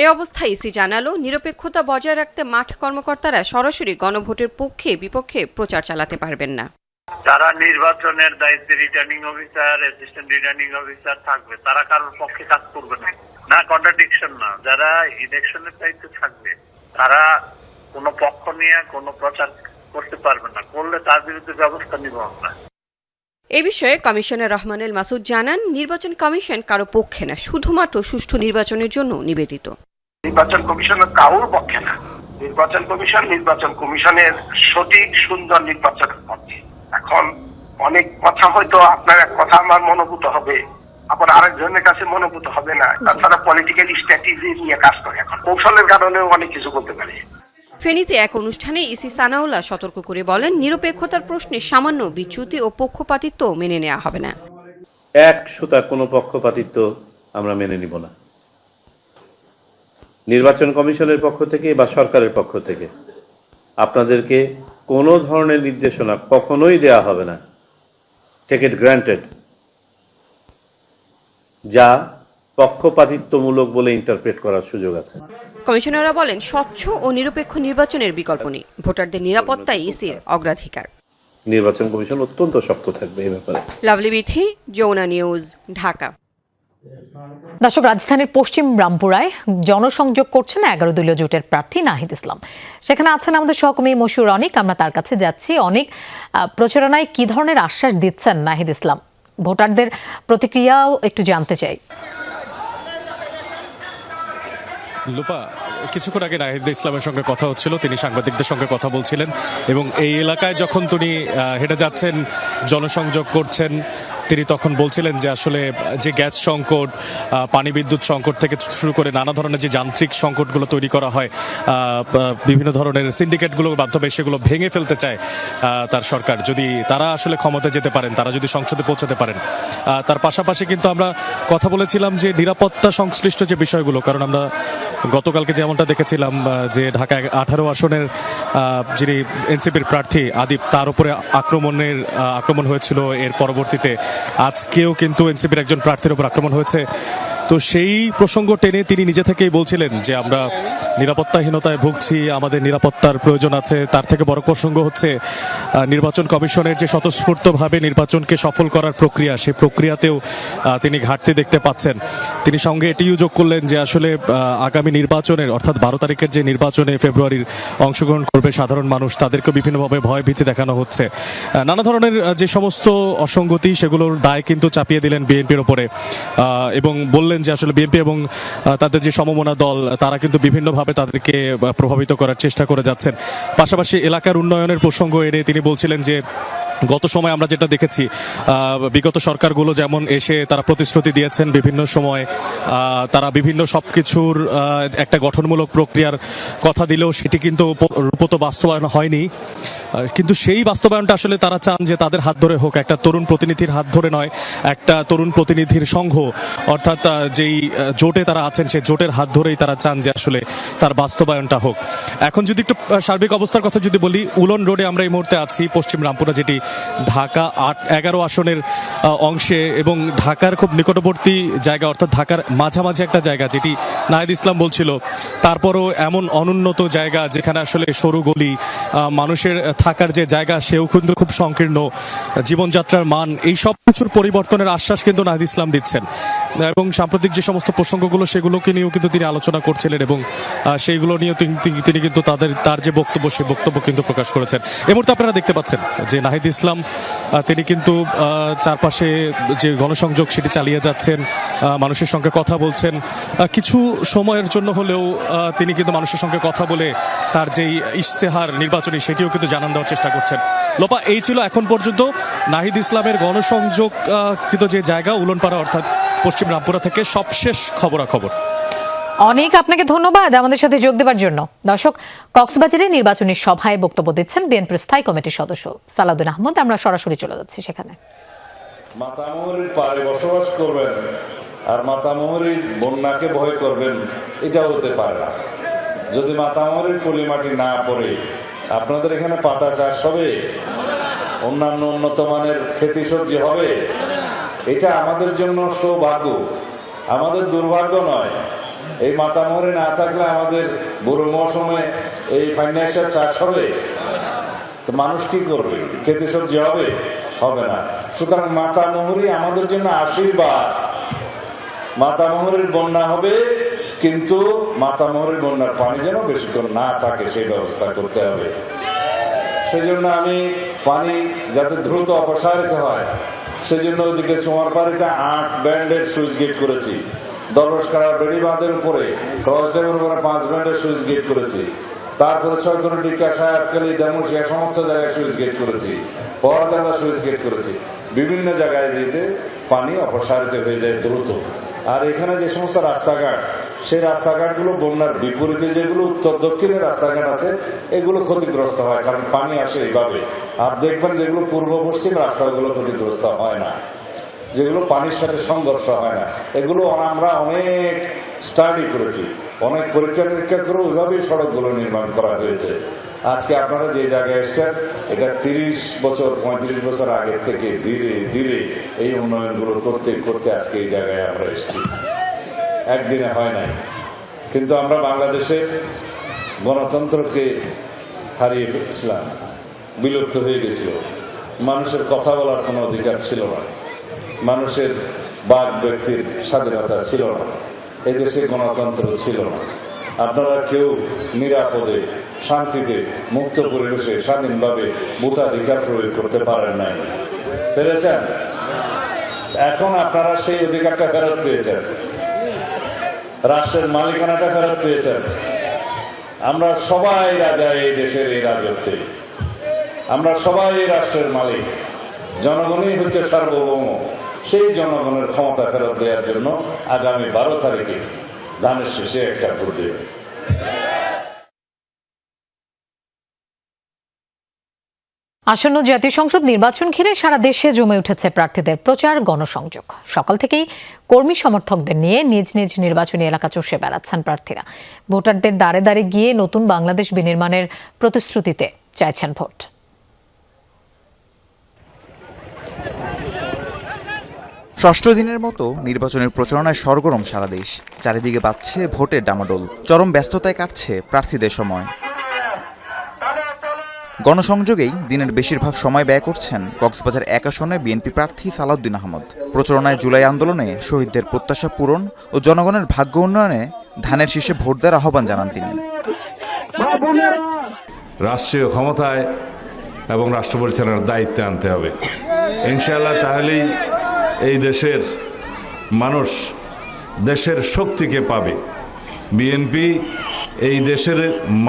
এ অবস্থায় ইসি জানালো, নিরপেক্ষতা বজায় রাখতে মাঠ কর্মকর্তারা সরাসরি গণভোটের পক্ষে বিপক্ষে প্রচার চালাতে পারবেন না। যারা নির্বাচনের দায়িত্বে returning officer, assistant returning officer থাকবে, তারা কারোর পক্ষে কাজ করবে না। না কন্ট্রাডিকশন না। যারা ইলেকশনের দায়িত্বে থাকবে, তারা কোনো পক্ষ নিয়ে কোনো প্রচার করতে পারবে না, করলে তার বিরুদ্ধে ব্যবস্থা নিব আমরা। এ বিষয়ে কমিশনার রহমান এল মাসুদ জানান, নির্বাচন কমিশন কারো পক্ষে না, শুধুমাত্র সুষ্ঠু নির্বাচনের জন্য নিবেদিত। নির্বাচন কমিশন কারোর পক্ষে না। নির্বাচন কমিশনের সঠিক সুন্দর নির্বাচনের পক্ষে। এখন অনেক কথা হয়তো আপনার এক কথা আমার মনোভূত হবে, আবার আরেকজনের কাছে মনোভূত হবে না। তাছাড়া পলিটিক্যাল স্ট্র্যাটেজি নিয়ে কাজ করে, এখন কৌশলের কারণেও অনেক কিছু করতে পারে। ফেনীতে এক অনুষ্ঠানে ইসি সানাউল্লাহ সতর্ক করে বলেন, নিরপেক্ষতার প্রশ্নে সামান্য বিচ্যুতি ও পক্ষপাতিত্ব মেনে নেওয়া হবে না। এক সুতা কোনো পক্ষপাতিত্ব আমরা মেনে নিব না। নির্বাচন কমিশনের পক্ষ থেকে বা সরকারের পক্ষ থেকে আপনাদেরকে কোনো ধরনের নির্দেশনা কখনোই দেয়া হবে না, টেক ইট গ্রান্টেড, যা পক্ষপাতিত্বমূলক বলে ইন্টারপ্রেট করার সুযোগ আছে। কমিশনাররা বলেন, স্বচ্ছ ও নিরপেক্ষ নির্বাচনের বিকল্প নেই, ভোটারদের নিরাপত্তাই ইসির অগ্রাধিকার। নির্বাচন কমিশন অত্যন্ত শক্ত থাকবে এই ব্যাপারে। Lovely Bithi, Jamuna news, Dhaka. দর্শক, রাজধানীর পশ্চিম রামপুরায় জনসংযোগ করছেন 11 দলীয় জোটের প্রার্থী নাহিদ ইসলাম। সেখানে আছেন আমাদের সহকর্মী মশিউর অনিক। আমরা তার কাছে যাচ্ছি। অনেক প্রচারণায় কি ধরনের আশ্বাস দিচ্ছেন নাহিদ ইসলাম, ভোটারদের প্রতিক্রিয়াও একটু জানতে চাই। লুপা, কিছুক্ষণ আগে নাহিদ ইসলামের সঙ্গে কথা হচ্ছিল, তিনি সাংবাদিকদের সঙ্গে কথা বলছিলেন এবং এই এলাকায় যখন তিনি হেঁটে যাচ্ছেন, জনসংযোগ করছেন, তিনি তখন বলছিলেন যে আসলে যে গ্যাস সংকট, পানি বিদ্যুৎ সংকট থেকে শুরু করে নানা ধরনের যে যান্ত্রিক সংকটগুলো তৈরি করা হয়, বিভিন্ন ধরনের সিন্ডিকেটগুলোর মাধ্যমে সেগুলো ভেঙে ফেলতে চায় তার সরকার, যদি তারা আসলে ক্ষমতায় যেতে পারেন, তারা যদি সংসদে পৌঁছাতে পারেন। তার পাশাপাশি কিন্তু আমরা কথা বলেছিলাম যে নিরাপত্তা সংশ্লিষ্ট যে বিষয়গুলো, কারণ আমরা গতকালকে যেমনটা দেখেছিলাম যে ঢাকা 18 আসনের যিনি এনসিপির প্রার্থী আদিপ, তার উপরে আক্রমণ হয়েছিল। এর পরবর্তীতে আজকেও কিন্তু এনসিপির একজন প্রার্থীর উপর আক্রমণ হয়েছে। তো সেই প্রসঙ্গ টেনে তিনি নিজে থেকেই বলছিলেন যে আমরা নিরাপত্তাহীনতায় ভুগছি, আমাদের নিরাপত্তার প্রয়োজন আছে। তার থেকে বড় প্রসঙ্গ হচ্ছে নির্বাচন কমিশনের যে স্বতঃস্ফূর্তভাবে নির্বাচনকে সফল করার প্রক্রিয়া, সেই প্রক্রিয়াতেও তিনি ঘাটতি দেখতে পাচ্ছেন। তিনি সঙ্গে এটিও যোগ করলেন যে আসলে আগামী নির্বাচনের, অর্থাৎ 12 তারিখের যে নির্বাচনে ফেব্রুয়ারির অংশগ্রহণ করবে সাধারণ মানুষ, তাদেরকে বিভিন্নভাবে ভয় ভীতি দেখানো হচ্ছে। নানা ধরনের যে সমস্ত অসঙ্গতি, সেগুলোর দায় কিন্তু চাপিয়ে দিলেন বিএনপির ওপরে এবং বললেন যে আসলে বিএনপি এবং তাদের যে সমমনা দল, তারা কিন্তু বিভিন্নভাবে তাদেরকে প্রভাবিত করার চেষ্টা করে যাচ্ছেন। পাশাপাশি এলাকার উন্নয়নের প্রসঙ্গ এনে তিনি বলছিলেন যে গত সময় আমরা যেটা দেখেছি, বিগত সরকারগুলো যেমন এসে তারা প্রতিশ্রুতি দিয়েছেন, বিভিন্ন সময় তারা বিভিন্ন সবকিছুর একটা গঠনমূলক প্রক্রিয়ার কথা দিলেও সেটি কিন্তু রূপত বাস্তবায়ন হয়নি। কিন্তু সেই বাস্তবায়নটা আসলে তারা চান যে তাদের হাত ধরে হোক, একটা তরুণ প্রতিনিধির হাত ধরে নয়, একটা তরুণ প্রতিনিধির সংঘ, অর্থাৎ যেই জোটে তারা আছেন সেই জোটের হাত ধরেই তারা চান যে আসলে তার বাস্তবায়নটা হোক। এখন যদি একটু সার্বিক অবস্থার কথা যদি বলি, উলন রোডে আমরা এই মুহূর্তে আছি, পশ্চিম রামপুরা, যেটি ঢাকা 11 আসনের অংশে এবং ঢাকার খুব নিকটবর্তী জায়গা, অর্থাৎ ঢাকার মাঝামাঝি একটা জায়গা, যেটি নাহিদ ইসলাম বলছিল। তারপরও এমন অনুন্নত জায়গা যেখানে আসলে সরু গলি, মানুষের থাকার যে জায়গা সেও কিন্তু খুব সংকীর্ণ, জীবনযাত্রার মান, এই সব কিছুর পরিবর্তনের আশ্বাস কিন্তু নাহিদ ইসলাম দিচ্ছেন। এবং সাম্প্রতিক যে সমস্ত প্রসঙ্গগুলো, সেগুলোকে নিয়েও কিন্তু তিনি আলোচনা করছিলেন এবং সেইগুলো নিয়েও তিনি কিন্তু তার যে বক্তব্য, সেই বক্তব্য কিন্তু প্রকাশ করেছেন। এই মুহূর্তে আপনারা দেখতে পাচ্ছেন যে নাহিদ ইসলাম তিনি কিন্তু চারপাশে যে গণসংযোগ সেটি চালিয়ে যাচ্ছেন, মানুষের সঙ্গে কথা বলছেন। কিছু সময়ের জন্য হলেও তিনি কিন্তু মানুষের সঙ্গে কথা বলে তার যেই ইশতেহার নির্বাচনী, সেটিও কিন্তু জানান দেওয়ার চেষ্টা করছেন। লোপা, এই ছিল এখন পর্যন্ত নাহিদ ইসলামের গণসংযোগ কৃত যে জায়গা, উলনপাড়া অর্থাৎ পশ্চিম রামপুরা থেকে সবশেষ খবরাখবর। অনেক আপনাকে ধন্যবাদ আমাদের সাথে যোগ দেওয়ার জন্য। দর্শক, কক্সবাজারে নির্বাচনী সভায় বক্তব্য দিচ্ছেন বিএনপির স্থায়ী কমিটির সদস্য সালাউদ্দিন আহমদ। আমরা সরাসরি চলে যাচ্ছি সেখানে। মাতামুহুরীর পাড়ে বসবাস করবেন আর মাতামুহুরীর বন্যাকে ভয় করবেন, এটা হতে পারে না। যদি মাতামুহুরীর পলিমাটি না পড়ে আপনাদের এখানে পাতা চাষ হবে, অন্যান্য উন্নত মানের খেতি সবজি হবে, এটা আমাদের জন্য সৌভাগ্য, আমাদের দুর্ভাগ্য নয়। এই মাতামুহুরী না থাকলে আমাদের বুড়ো মৌসুমে এই ফাইন্যান্সিয়াল চাষ হবে, তো মানুষ কি করবে? খেতে সবজি হবে? হবে না। সুতরাং মাতামুহুরী আমাদের জন্য আশীর্বাদ। মাতামুহুরীর বন্যা হবে, কিন্তু মাতামুহুরীর বন্যার পানি যেন বেশিক্ষণ না থাকে সেই ব্যবস্থা করতে হবে। সেজন্য আমি পানি যাতে দ্রুত অপসারিত হয়, সেজন্য ওদিকে চুমারপাড়িতে 8 ব্যান্ডের সুইচ গেট করেছি। দলসকাড়া বেড়িবাঁধের উপরে ক্রস ড্যামের উপরে 5 ব্যান্ডের সুইচ গেট করেছি। তারপরে 6 করে ডিকা, সাহেবখালী, দামুশিয়া সমস্ত জায়গায় সুইচ গেট করেছি। পরতলা সুইচ গেট করেছি। বিভিন্ন জায়গায় দিতে পানি অপসারিত হয়ে যায় দ্রুত। আর এখানে যে সমস্ত রাস্তাঘাট, সেই রাস্তাঘাটগুলো বন্যার বিপরীতে যেগুলো উত্তর দক্ষিণের রাস্তাঘাট আছে, এগুলো ক্ষতিগ্রস্ত হয়, কারণ পানি আসে এইভাবে। আর দেখবেন যেগুলো পূর্ব পশ্চিম রাস্তাগুলো ক্ষতিগ্রস্ত হয় না, যেগুলো পানির সাথে সংঘর্ষ হয় না। এগুলো আমরা অনেক স্টাডি করেছি, অনেক পরীক্ষা নিরীক্ষা করে ওইভাবেই সড়কগুলো নির্মাণ করা হয়েছে। আজকে আপনারা যে জায়গায় এসছেন, এটা 30 বছর 35 বছর আগে থেকে ধীরে ধীরে এই উন্নয়নগুলো করতে করতে আজকে এই জায়গায় আমরা এসেছি। একদিনে হয় নাই। কিন্তু আমরা বাংলাদেশের গণতন্ত্রকে হারিয়ে ফেলেছিলাম, বিলুপ্ত হয়ে গেছিল। মানুষের কথা বলার কোনো অধিকার ছিল না, মানুষের বাক ব্যক্তির স্বাধীনতা ছিল না, এদেশে গণতন্ত্র ছিল না। আপনারা কেউ নিরাপদে শান্তিতে মুক্ত পরিবেশে স্বাধীনভাবে ভোটাধিকার প্রয়োগ করতে পারেন নাই, পেরেছেন? এখন আপনারা সেই অধিকারটা ফেরত পেয়েছেন, রাষ্ট্রের মালিকানাটা ফেরত পেয়েছেন। আমরা সবাই রাজা এই দেশের এই রাজত্বে, আমরা সবাই রাষ্ট্রের মালিক, জনগণই হচ্ছে সার্বভৌম। সেই জনগণের ক্ষমতা ফেরত দেওয়ার জন্য আগামী 12 তারিখে ধানের শেষে একটা ভোট দেবে। আসন্ন জাতীয় সংসদ নির্বাচন ঘিরে সারা দেশে জমে উঠেছে প্রার্থীদের প্রচার গণসংযোগ। সকাল থেকেই কর্মী সমর্থকদের নিয়ে নিজ নিজ নির্বাচনী এলাকা চষে বেড়াচ্ছেন প্রার্থীরা। ভোটারদের দ্বারে দ্বারে গিয়ে নতুন বাংলাদেশ বিনির্মাণের প্রতিশ্রুতিতে চাইছেন ভোট। ষষ্ঠ দিনের মতো নির্বাচনের প্রচারণায় সরগরম সারা দেশ। চারিদিকে বাজছে ভোটের ডামাডোল, চরম ব্যস্ততায় কাটছে প্রার্থীদের সময়। গণসংযোগেই দিনের বেশিরভাগ সময় ব্যয় করছেন কক্সবাজার 1 আসনে বিএনপি প্রার্থী সালাউদ্দিন আহমদ। প্রচারণায় জুলাই আন্দোলনে শহীদদের প্রত্যাশা পূরণ ও জনগণের ভাগ্য উন্নয়নে ধানের শীষে ভোট দেওয়ার আহ্বান জানান তিনি। রাষ্ট্রীয় ক্ষমতায় এবং রাষ্ট্র পরিচালনার দায়িত্বে আনতে হবে ইনশাআল্লাহ, তাহলেই এই দেশের মানুষ দেশের শক্তিকে পাবে। বিএনপি এই দেশের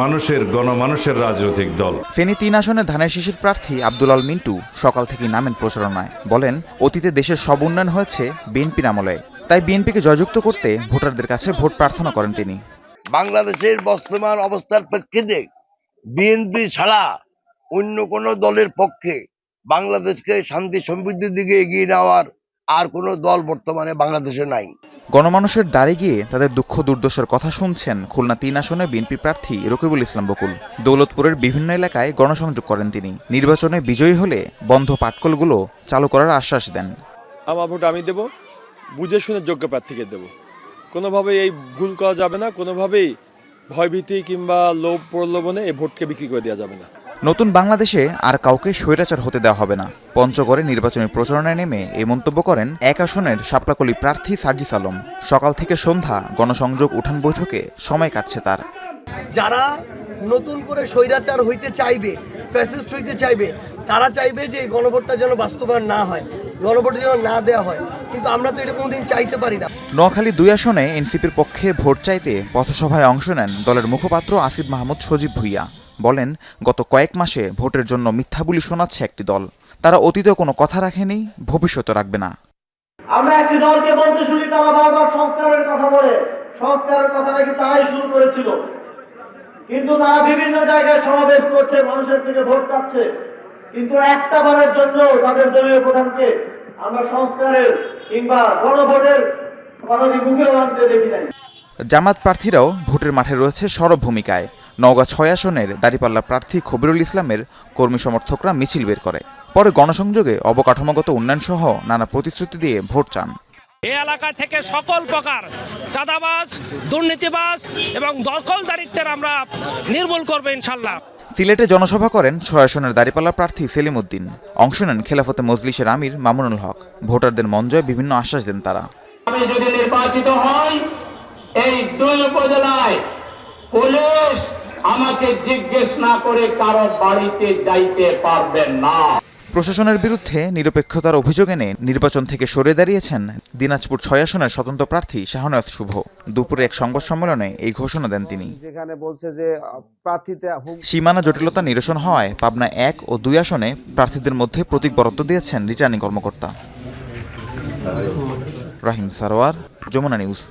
মানুষের গণমানুষের রাজনৈতিক দল। ফেনী 3 আসনে ধানের শীষের প্রার্থী আব্দুল আল মিন্টু সকাল থেকেই নামেন প্রচারণায়। বলেন, অতীতে দেশের সব উন্নয়ন হয়েছে বিএনপির আমলে, তাই বিএনপিকে জয়যুক্ত করতে ভোটারদের কাছে ভোট প্রার্থনা করেন তিনি। বাংলাদেশের বর্তমান অবস্থার প্রেক্ষিতে বিএনপি ছাড়া অন্য কোনো দলের পক্ষে বাংলাদেশকে শান্তি সমৃদ্ধির দিকে এগিয়ে নেওয়ার আর কোনো দল বর্তমানে বাংলাদেশে নাই। গণমানুষের দ্বারে গিয়ে তাদের দুঃখ দুর্দশার কথা শুনছেন খুলনা 3 আসনে বিএনপি প্রার্থী রকিবুল ইসলাম বকুল। দৌলতপুরের বিভিন্ন এলাকায় গণসংযোগ করেন তিনি। নির্বাচনে বিজয়ী হলে বন্ধ পাটকলগুলো চালু করার আশ্বাস দেন। আমার ভোট আমি দেব, বুঝে শুনে যোগ্য প্রার্থীকে দেব। কোনোভাবেই এই ভুল করা যাবে না, কোনোভাবেই ভয়ভীতি কিংবা লোভ প্রলোভনে এই ভোটকে বিক্রি করে দেওয়া যাবে না। নতুন বাংলাদেশে আর কাউকে স্বৈরাচার হতে দেওয়া হবে না। পঞ্চগড়ে নির্বাচনী প্রচারণায় নেমে এই মন্তব্য করেন 1 আসনের শাপলাকলি প্রার্থী সার্জিস আলম। সকাল থেকে সন্ধ্যা গণসংযোগ উঠান বৈঠকে সময় কাটছে তার। যারা নতুন করে স্বৈরাচার হইতে চাইবে, ফ্যাসিস্ট হইতে চাইবে, তারা চাইবে যে এই গণভোটটা যেন বাস্তবায়ন না হয়, গণভোটটা যেন না দেওয়া হয়, কিন্তু আমরা তো এটা কোনোদিন চাইতে পারি না। নোয়াখালী 2 আসনে এনসিপির পক্ষে ভোট চাইতে পথসভায় অংশ নেন দলের মুখপাত্র আসিফ মাহমুদ সজীব ভুইয়া। বলেন, গত কয়েক মাসে ভোটের জন্য মিথ্যা বুলি শোনাচ্ছে একটি দল। তারা অতীতে কোনো কথা রাখেনি, ভবিষ্যতে রাখবে না। আমরা একটি দলকে বলতে শুনি তারা বারবার সংস্কারের কথা বলে। সংস্কারের কথা নাকি তারাই শুরু করেছিল, কিন্তু তারা বিভিন্ন জায়গায় সমাবেশ করছে, মানুষের থেকে ভোট চাচ্ছে, কিন্তু একটা বারের জন্য তাদের দলীয় প্রধানকে আমরা সংস্কারের কিংবা গণভোটের কথাটি মুখে আনতে দেখি নাই। জামাত প্রার্থীরাও ভোটের মাঠে রয়েছে সরব ভূমিকায়। নওগাঁ 6 আসনের দাঁড়িপাল্লা প্রার্থী খবিরুল ইসলামের কর্মী সমর্থকরা মিছিল বের করে। পরে গণসংযোগে অবকাঠামোগত উন্নয়ন সহ নানা প্রতিশ্রুতি দিয়ে ভোট চান। এই এলাকা থেকে সকল প্রকার চাঁদাবাজ, দুর্নীতিবাজ এবং দখলদারিত্বের আমরা নির্মূল করব ইনশাল্লাহ। সিলেটে জনসভা করেন 6 আসনের দাঁড়িপাল্লা প্রার্থী সেলিম উদ্দিন। অংশ নেন খেলাফতে মজলিসের আমির মামুনুল হক। ভোটারদের মন জয়ে বিভিন্ন আশ্বাস দেন তারা। আমি যদি নির্বাচিত হই, এই 2 উপজেলায় পুলিশ আমাকে জিজ্ঞেস না করে কারো বাড়িতে যাইতে পারবেন না। প্রশাসনের বিরুদ্ধে নিরপেক্ষতার অভিযোগ এনে নির্বাচন থেকে সরে দাঁড়িয়েছেন দিনাজপুর 6 আসনের স্বতন্ত্র প্রার্থী শাহনওয়াজ শুভ। দুপুরে এক সংবাদ সম্মেলনে এই ঘোষণা দেন তিনি। যেখানে বলছে যে প্রার্থীতে সীমানা জটিলতা নিরসন হওয়ায় পাবনা 1 ও 2 আসনে প্রার্থীদের মধ্যে প্রতীক বরাদ্দ দিয়েছেন রিটার্নিং কর্মকর্তা। রাহিম সারোয়ার, যমুনা নিউজ।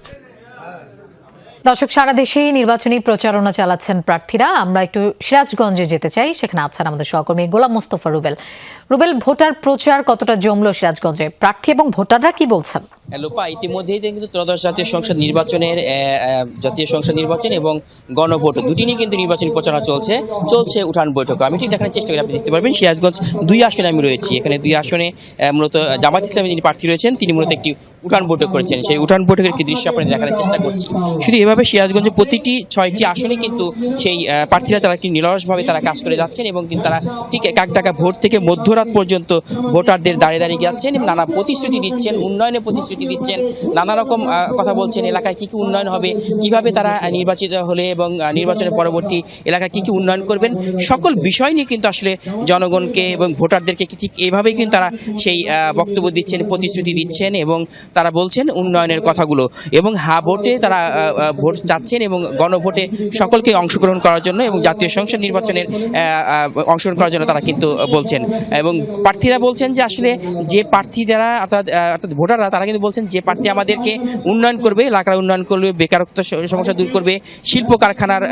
দর্শক, সারা দেশেই নির্বাচনী প্রচারণা চালাচ্ছেন প্রার্থীরা। আমরা একটু সিরাজগঞ্জে যেতে চাই, সেখানে আছেন আমাদের সহকর্মী গোলাম মোস্তফা রুবেল। রুবেল, ভোটার প্রচার কতটা জমলো সিরাজগঞ্জে? প্রার্থী এবং ভোটাররা কি বলছেন? লোপা, ইতিমধ্যেই কিন্তু ত্রয়োদশ জাতীয় সংসদ নির্বাচন এবং গণভোট দুটি নিয়ে কিন্তু নির্বাচনী প্রচারণা চলছে উঠান বৈঠক। আমি ঠিক দেখানোর চেষ্টা করি, আপনি দেখতে পারবেন সিরাজগঞ্জ 2 আসনে আমি রয়েছি। এখানে 2 আসনে মূলত জামাত ইসলামী যিনি প্রার্থী রয়েছেন তিনি মূলত একটি উঠান বৈঠক করেছেন। সেই উঠান বৈঠকের একটি দৃশ্য আপনাদের দেখানোর চেষ্টা করছি। শুধু এভাবে সিরাজগঞ্জে প্রতিটি 6টি আসনে কিন্তু সেই প্রার্থীরা তারা কি নিরলসভাবে তারা কাজ করে যাচ্ছেন এবং কিন্তু তারা ঠিক 1 টাকা ভোট থেকে মধ্যরাত পর্যন্ত ভোটারদের দাঁড়িয়ে দাঁড়িয়ে যাচ্ছেন এবং নানা প্রতিশ্রুতি দিচ্ছেন, উন্নয়নের প্রতিশ্রুতি প্রতিশ্রুতি দিচ্ছেন, নানা রকম কথা বলছেন। এলাকায় কি কি উন্নয়ন হবে, কিভাবে তারা নির্বাচিত হলে এবং নির্বাচনের পরবর্তী এলাকায় কি কি উন্নয়ন করবেন, সকল বিষয় নিয়ে কিন্তু আসলে জনগণকে এবং ভোটারদেরকে ঠিক এইভাবেই কিন্তু তারা সেই বক্তব্য দিচ্ছেন, প্রতিশ্রুতি দিচ্ছেন এবং তারা বলছেন উন্নয়নের কথাগুলো। এবং ভোটে তারা ভোট চাচ্ছেন এবং গণভোটে সকলকে অংশগ্রহণ করার জন্য এবং জাতীয় সংসদ নির্বাচনের অংশগ্রহণ করার জন্য তারা কিন্তু বলছেন। এবং প্রার্থীরা বলছেন যে আসলে যে প্রার্থী দ্বারা অর্থাৎ ভোটাররা তারা কিন্তু বলছেন যে প্রার্থী আমাদেরকে উন্নয়ন করবে, এলাকার উন্নয়ন করবে, বেকারত্ব সমস্যা দূর করবে, শিল্প কারখানার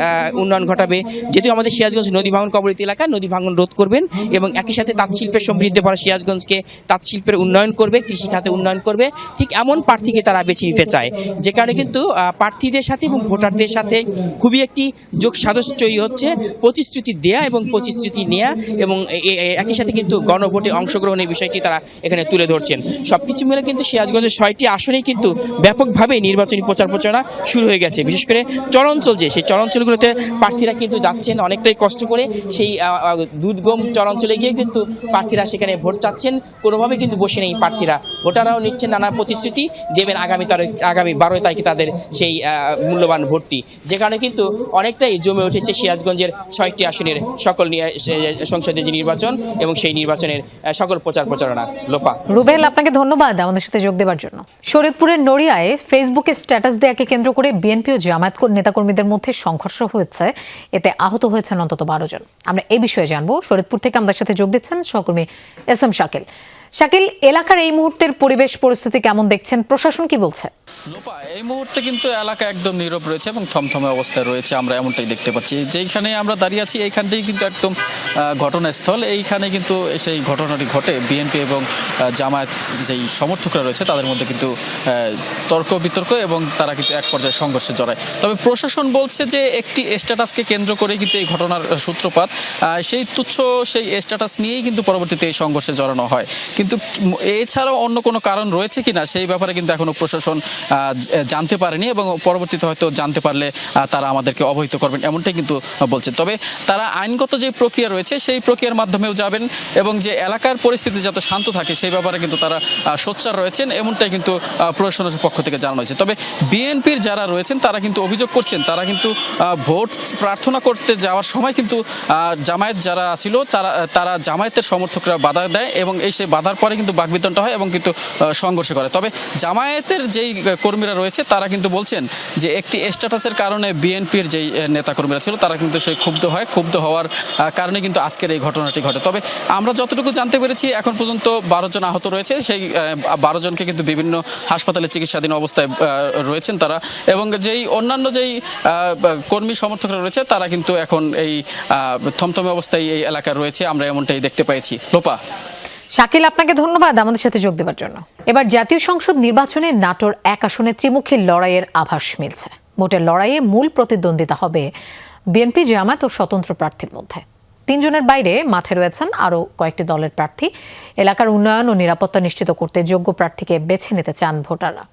উন্নয়ন ঘটাবে। যেহেতু আমাদের সিরাজগঞ্জ নদী ভাঙন কবলিত এলাকা, নদী ভাঙন রোধ করবেন এবং একই সাথে তাঁত শিল্পের সমৃদ্ধ ভরা সিরাজগঞ্জকে তাঁত শিল্পের উন্নয়ন করবে, কৃষি খাতে উন্নয়ন করবে। ঠিক এমন প্রার্থীকে তারা বেছে নিতে চায়, যে কারণে কিন্তু প্রার্থীদের সাথে এবং ভোটারদের সাথে খুবই একটি যোগ সাদস্য তৈরি হচ্ছে। প্রতিশ্রুতি দেয়া এবং প্রতিশ্রুতি নেয়া এবং একই সাথে কিন্তু গণভোটে অংশগ্রহণের বিষয়টি তারা এখানে তুলে ধরছেন। সবকিছু মিলে কিন্তু সিরাজগঞ্জের 6টি আসনেই কিন্তু ব্যাপকভাবে নির্বাচনী প্রচারণা শুরু হয়ে গেছে। বিশেষ করে চরাঞ্চল, সেই চরাঞ্চলগুলোতে প্রার্থীরা কিন্তু যাচ্ছেন অনেকটাই কষ্ট করে, সেই দুর্গম চরাঞ্চলে গিয়ে কিন্তু প্রার্থীরা সেখানে ভোট চাচ্ছেন। কোনোভাবে কিন্তু বসে নেই প্রার্থীরা, ভোটাররাও নিচ্ছেন নানা প্রতিশ্রুতি দেবেন আগামী 12 তারিখে তাদের সেই মূল্যবান ভোটটি, যে কারণে কিন্তু অনেকটাই জমে উঠেছে সিরাজগঞ্জের 6টি আসনের সকল সংসদীয় যে নির্বাচন এবং সেই নির্বাচনের সকল প্রচারণা। লোপা। রুবেল, আপনাকে ধন্যবাদ আমাদের সাথে যোগ দেওয়ার জন্য। শরীয়তপুরের নড়িয়ায় ফেসবুকে স্ট্যাটাস দেয়াকে কেন্দ্র করে বিএনপি ও জামায়াত নেতাকর্মীদের মধ্যে সংঘর্ষ হয়েছে, এতে আহত হয়েছেন অন্তত 12 জন। আমরা এই বিষয়ে জানবো। শরীয়তপুর থেকে আমাদের সাথে যোগ দিচ্ছেন সহকর্মী এস.এম. শাকিল। শাকিল, এলাকার এই মুহূর্তের পরিবেশ পরিস্থিতি কেমন দেখছেন, প্রশাসন কি বলছে? লোপা, এই মুহূর্তে কিন্তু এলাকা একদম নীরব রয়েছে এবং থমথমে অবস্থায় রয়েছে, আমরা এমনটাই দেখতে পাচ্ছি। যেইখানে আমরা দাঁড়িয়ে আছি এইখানটাই কিন্তু একদম ঘটনাস্থল। এইখানে কিন্তু সেই ঘটনাটি ঘটে। বিএনপি এবং জামায়াত যেই সমর্থকরা রয়েছে তাদের মধ্যে কিন্তু তর্ক বিতর্ক এবং তারা কিন্তু এক পর্যায়ে সংঘর্ষে জড়ায়। তবে প্রশাসন বলছে যে একটি স্ট্যাটাসকে কেন্দ্র করে কিন্তু এই ঘটনার সূত্রপাত, সেই তুচ্ছ সেই স্ট্যাটাস নিয়েই কিন্তু পরবর্তীতে এই সংঘর্ষে জড়ানো হয়। কিন্তু এছাড়াও অন্য কোনো কারণ রয়েছে কিনা সেই ব্যাপারে কিন্তু এখনো প্রশাসন জানতে পারেনি এবং পরবর্তীতে হয়তো জানতে পারলে তারা আমাদেরকে অবহিত করবেন, এমনটাই কিন্তু বলছে। তবে তারা আইনগত যে প্রক্রিয়া রয়েছে সেই প্রক্রিয়ার মাধ্যমেও যাবেন এবং যে এলাকার পরিস্থিতি যাতে শান্ত থাকে সেই ব্যাপারে কিন্তু তারা সোচ্চার রয়েছেন, এমনটাই কিন্তু প্রশাসনের পক্ষ থেকে জানানো হয়েছে। তবে বিএনপির যারা রয়েছেন তারা কিন্তু অভিযোগ করছেন, তারা কিন্তু ভোট প্রার্থনা করতে যাওয়ার সময় কিন্তু জামায়াত যারা ছিল তারা জামায়াতের সমর্থকরা বাধা দেয় এবং সেই বাধার পরে কিন্তু বাকবিতণ্ডা হয় এবং কিন্তু সংঘর্ষ করে। তবে জামায়াতের যেই কর্মীরা রয়েছে তারা কিন্তু বলছেন যে একটি স্ট্যাটাসের কারণে বিএনপির যেই নেতাকর্মীরা ছিল তারা কিন্তু সেই ক্ষুব্ধ হওয়ার কারণে কিন্তু আজকের এই ঘটনাটি ঘটে। তবে আমরা যতটুকু জানতে পেরেছি এখন পর্যন্ত 12 জন আহত রয়েছে, সেই 12 জনকে কিন্তু বিভিন্ন হাসপাতালে চিকিৎসাধীন অবস্থায় রয়েছেন তারা, এবং যেই অন্যান্য যেই কর্মী সমর্থকরা রয়েছে তারা কিন্তু এখন এই থমথমে অবস্থায় এই এলাকায় রয়েছে, আমরা এমনটাই দেখতে পেয়েছি। লোপা। শাকিল, আপনাকে ধন্যবাদ আমাদের সাথে যোগ দেওয়ার জন্য। এবার জাতীয় সংসদ নির্বাচনে নাটোর 1 আসনে ত্রিমুখী লড়াইয়ের আভাস মিলছে। ভোটের লড়াইয়ে মূল প্রতিদ্বন্দ্বিতা হবে বিএনপি, জামায়াত ও স্বতন্ত্র প্রার্থীর মধ্যে। 3 জনের বাইরে মাঠে রয়েছেন আরও কয়েকটি দলের প্রার্থী। এলাকার উন্নয়ন ও নিরাপত্তা নিশ্চিত করতে যোগ্য প্রার্থীকে বেছে নিতে চান ভোটাররা।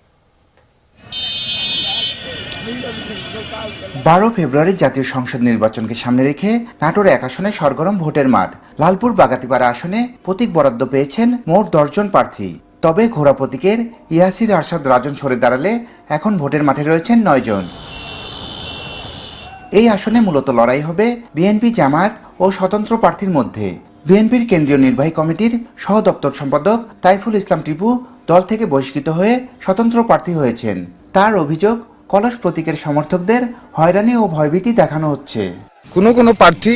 12 ফেব্রুয়ারি জাতীয় সংসদ নির্বাচনকে সামনে রেখে নাটোর 1 আসনে সরগরম ভোটের মাঠ। লালপুর বাগাতিপাড়া আসনে প্রতীক বরাদ্দ পেয়েছেন মোট 10 জন প্রার্থী। তবে ঘোড়া প্রতীকের ইয়াসির আরশাদ রাজন সরে দাঁড়ালে এখন ভোটের মাঠে রয়েছেন 9 জন। এই আসনে মূলত লড়াই হবে বিএনপি, জামায়াত ও স্বতন্ত্র প্রার্থীর মধ্যে। বিএনপির কেন্দ্রীয় নির্বাহী কমিটির সহ দপ্তর সম্পাদক তাইফুল ইসলাম টিপু দল থেকে বহিষ্কৃত হয়ে স্বতন্ত্র প্রার্থী হয়েছেন। তার অভিযোগ, কলস প্রতীকের সমর্থকদের হয়রানি ও ভয়ভীতি দেখানো হচ্ছে। কোনো প্রার্থী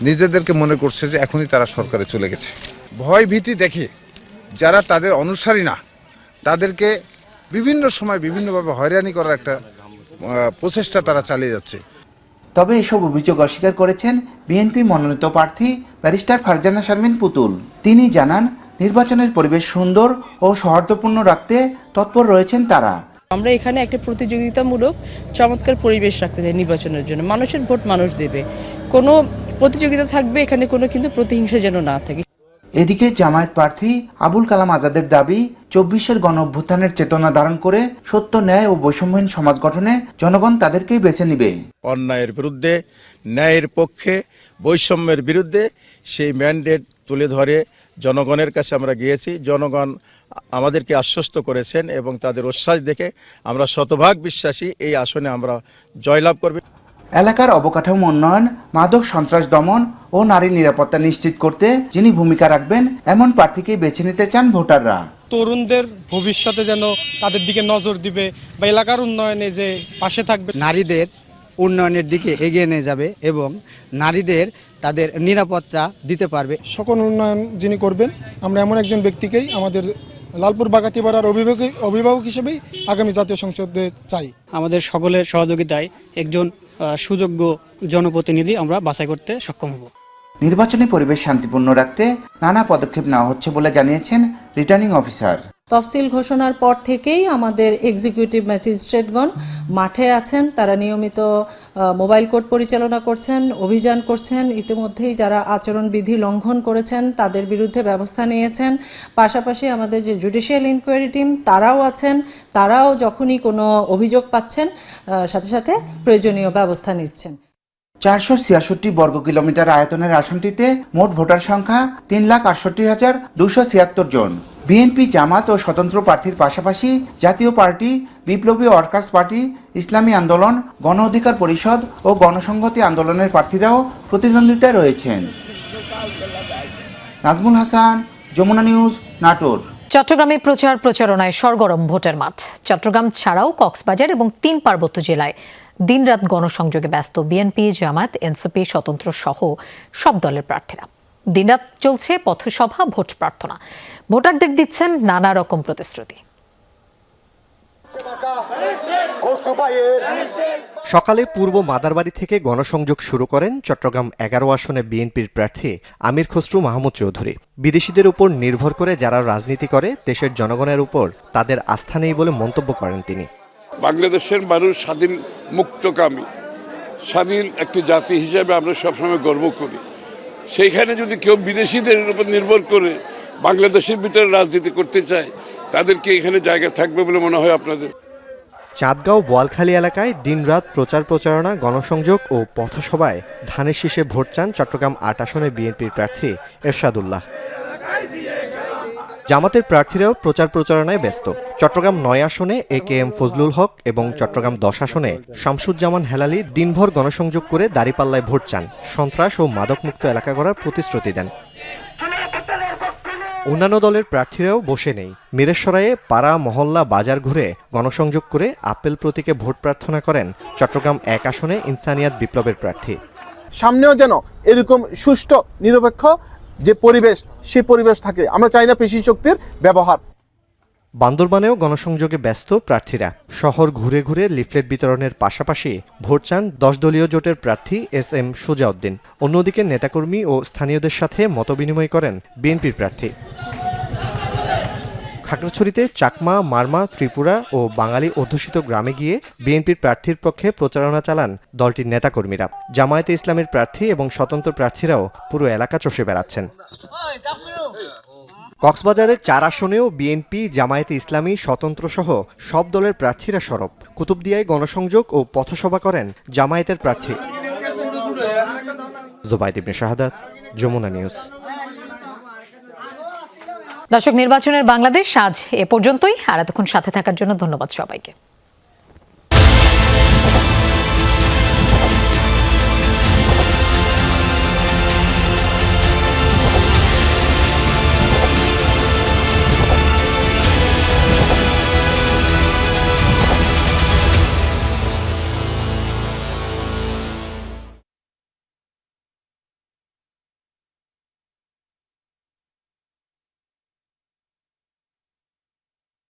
নিজেদেরকে মনে করছে যে এখনই তারা সরকারে চলে গেছে। ভয় ভীতি দেখে যারা তাদের অনুসারী না তাদেরকে বিভিন্ন সময় বিভিন্নভাবে হয়রানি করার একটা প্রচেষ্টা তারা চালিয়ে যাচ্ছে। তবে এসব অভিযোগ অস্বীকার করেছেন বিএনপি মনোনীত প্রার্থী ব্যারিস্টার ফারজানা শারমিন পুতুল। তিনি জানান, নির্বাচনের পরিবেশ সুন্দর ও সৌহার্দ্যপূর্ণ রাখতে তৎপর রয়েছেন তারা। আমরা এখানে একটা প্রতিযোগিতামূলক চমৎকার পরিবেশ রাখতে চাই নির্বাচনের জন্য। মানুষের ভোট মানুষ দেবে, কোনো প্রতিযোগিতা থাকবে, এখানে কোনো কিন্তু প্রতিহিংসা যেন না থাকে। এদিকে জামায়াত প্রার্থী আবুল কালাম আজাদের দাবি, 24-এর গণ অভ্যুত্থানের চেতনা ধারণ করে সত্য, ন্যায় ও বৈষম্যহীন সমাজ গঠনে জনগণ তাদেরকেই বেছে নিবে। অন্যায়ের বিরুদ্ধে, ন্যায়ের পক্ষে, বৈষম্যের বিরুদ্ধে সেই ম্যান্ডেট তুলে ধরে জনগণের কাছে আমরা গিয়েছি, জনগণ আমাদেরকে আশ্বস্ত করেছেন এবং তাদের উচ্ছ্বাস দেখে আমরা শতভাগ বিশ্বাসী এই আসনে আমরা জয়লাভ করব। এলাকার অবকাঠামো উন্নয়ন, মাদক সন্ত্রাস দমন ও নারী নিরাপত্তা নিশ্চিত করতে যিনি ভূমিকা রাখবেন এমন প্রার্থীকেই বেছে নিতে চান ভোটাররা। তরুণদের ভবিষ্যতে যেন তাদের দিকে নজর দিবে বা এলাকার উন্নয়নে যে পাশে থাকবে, নারীদের উন্নয়নের দিকে এগিয়ে নিয়ে যাবে এবং নারীদের তাদের নিরাপত্তা দিতে পারবে। সকল উন্নয়ন যিনি করবেন, আমরা এমন একজন ব্যক্তিকেই আমাদের লালপুর বাগাতিপাড়ার অভিভাবক হিসেবেই আগামী জাতীয় সংসদে চাই। আমাদের সকলের সহযোগিতায় একজন সুযোগ্য জনপ্রতিনিধি আমরা বাছাই করতে সক্ষম হব। নির্বাচনী পরিবেশ শান্তিপূর্ণ রাখতে নানা পদক্ষেপ নেওয়া হচ্ছে বলে জানিয়েছেন রিটার্নিং অফিসার। তফসিল ঘোষণার পর থেকেই আমাদের এক্সিকিউটিভ ম্যাজিস্ট্রেটগণ মাঠে আছেন, তারা নিয়মিত মোবাইল কোর্ট পরিচালনা করছেন, অভিযান করছেন। ইতিমধ্যেই যারা আচরণবিধি লঙ্ঘন করেছেন তাদের বিরুদ্ধে ব্যবস্থা নিয়েছেন। পাশাপাশি আমাদের যে জুডিশিয়াল ইনকোয়ারি টিম তারাও আছেন, তারাও যখনই কোনো অভিযোগ পাচ্ছেন সাথে সাথে প্রয়োজনীয় ব্যবস্থা নিচ্ছেন। 466 বর্গ কিলোমিটার আয়তনের আসনটিতে মোট ভোটার সংখ্যা 3,68,276 জন। বিএনপি, জামাত ও স্বতন্ত্র প্রার্থীর পাশাপাশি জাতীয় পার্টি, বিপ্লবী ওয়ার্কার্স পার্টি, ইসলামী আন্দোলন, গণ অধিকার পরিষদ ও গণসংহতি আন্দোলনের প্রার্থীরাও প্রতিদ্বন্দ্বিতায় রয়েছেন। নাজমুল হাসান, যমুনা নিউজ, নাটোর। চট্টগ্রামে প্রচারণায় সরগরম ভোটের মাঠ। চট্টগ্রাম ছাড়াও কক্সবাজার এবং 3 পার্বত্য জেলায় দিনরাত গণসংযোগে ব্যস্ত বিএনপি, জামায়াত, এনসিপি, স্বতন্ত্র সহ সব দলের প্রার্থীরা। দিনরাত চলছে পথসভা, ভোট প্রার্থনা। ভোটারদের দিচ্ছেন নানা রকম প্রতিশ্রুতি। সকালে পূর্ব মাদারবাড়ি থেকে গণসংযোগ শুরু করেন চট্টগ্রাম 11 আসনে বিএনপির প্রার্থী আমির খসরু মাহমুদ চৌধুরী। বিদেশিদের উপর নির্ভর করে যারা রাজনীতি করে দেশের জনগণের উপর তাদের আস্থা নেই বলে মন্তব্য করেন তিনি। বাংলাদেশের মানুষ স্বাধীন, মুক্তকামী, স্বাধীন একটি জাতি হিসেবে আমরা সবসময় গর্ব করি। সেইখানে যদি কেউ বিদেশিদের উপর নির্ভর করে বাংলাদেশের ভিতরে রাজনীতি করতে চায়, তাদেরকে এখানে জায়গা থাকবে বলে মনে হয় আপনাদের? চাঁদগাঁও বোয়ালখালী এলাকায় দিনরাত প্রচারণা, গণসংযোগ ও পথসভায় ধানের শীষে ভোট চান চট্টগ্রাম 8 আসনে বিএনপির প্রার্থী এরশাদুল্লাহ। জামাতের প্রার্থীরাও প্রচারণায় ব্যস্ত। চট্টগ্রাম 9 আসনে AKM ফজলুল হক এবং চট্টগ্রাম 10 আসনে শামসুজ্জামান হেলালি দিনভর গণসংযোগ করে দাঁড়িপাল্লায় ভোট চান, সন্ত্রাস ও মাদকমুক্ত এলাকা গড়ার প্রতিশ্রুতি দেন। অন্যান্য দলের প্রার্থীরাও বসে নেই। মিরেশ্বরায়ে পাড়া, মহল্লা, বাজার ঘুরে গণসংযোগ করে আপেল প্রতীকে ভোট প্রার্থনা করেন চট্টগ্রাম 1 আসনে ইনসানিয়াত বিপ্লবের প্রার্থী। সামনেও যেন এরকম সুষ্ঠু নিরপেক্ষ যে পরিবেশ, সে পরিবেশ থাকে। আমরা চাই না পেশি শক্তির ব্যবহার। বান্দরবানেও গণসংযোগে ব্যস্ত প্রার্থীরা। শহর ঘুরে ঘুরে লিফলেট বিতরণের পাশাপাশি ভোট চান 10 দলীয় জোটের প্রার্থী SM সুজাউদ্দিন। অন্যদিকে নেতাকর্মী ও স্থানীয়দের সাথে মতবিনিময় করেন বিএনপির প্রার্থী। খাগড়াছড়িতে চাকমা, মারমা, ত্রিপুরা ও বাঙালি অধ্যুষিত গ্রামে গিয়ে বিএনপির প্রার্থীর পক্ষে প্রচারণা চালান দলটির নেতাকর্মীরা। জামায়াতে ইসলামের প্রার্থী এবং স্বতন্ত্র প্রার্থীরাও পুরো এলাকা চষে বেড়াচ্ছেন। কক্সবাজারের 4 আসনেও বিএনপি, জামায়াতে ইসলামী, স্বতন্ত্র সহ সব দলের প্রার্থীরা সরব। কুতুবদিয়ায় গণসংযোগ ও পথসভা করেন জামায়াতের প্রার্থী। জুবাইদ ইবনে শাহাদাত, যমুনা নিউজ। দর্শক, নির্বাচনের বাংলাদেশ আজ এ পর্যন্তই। আর এতক্ষণ সাথে থাকার জন্য ধন্যবাদ সবাইকে।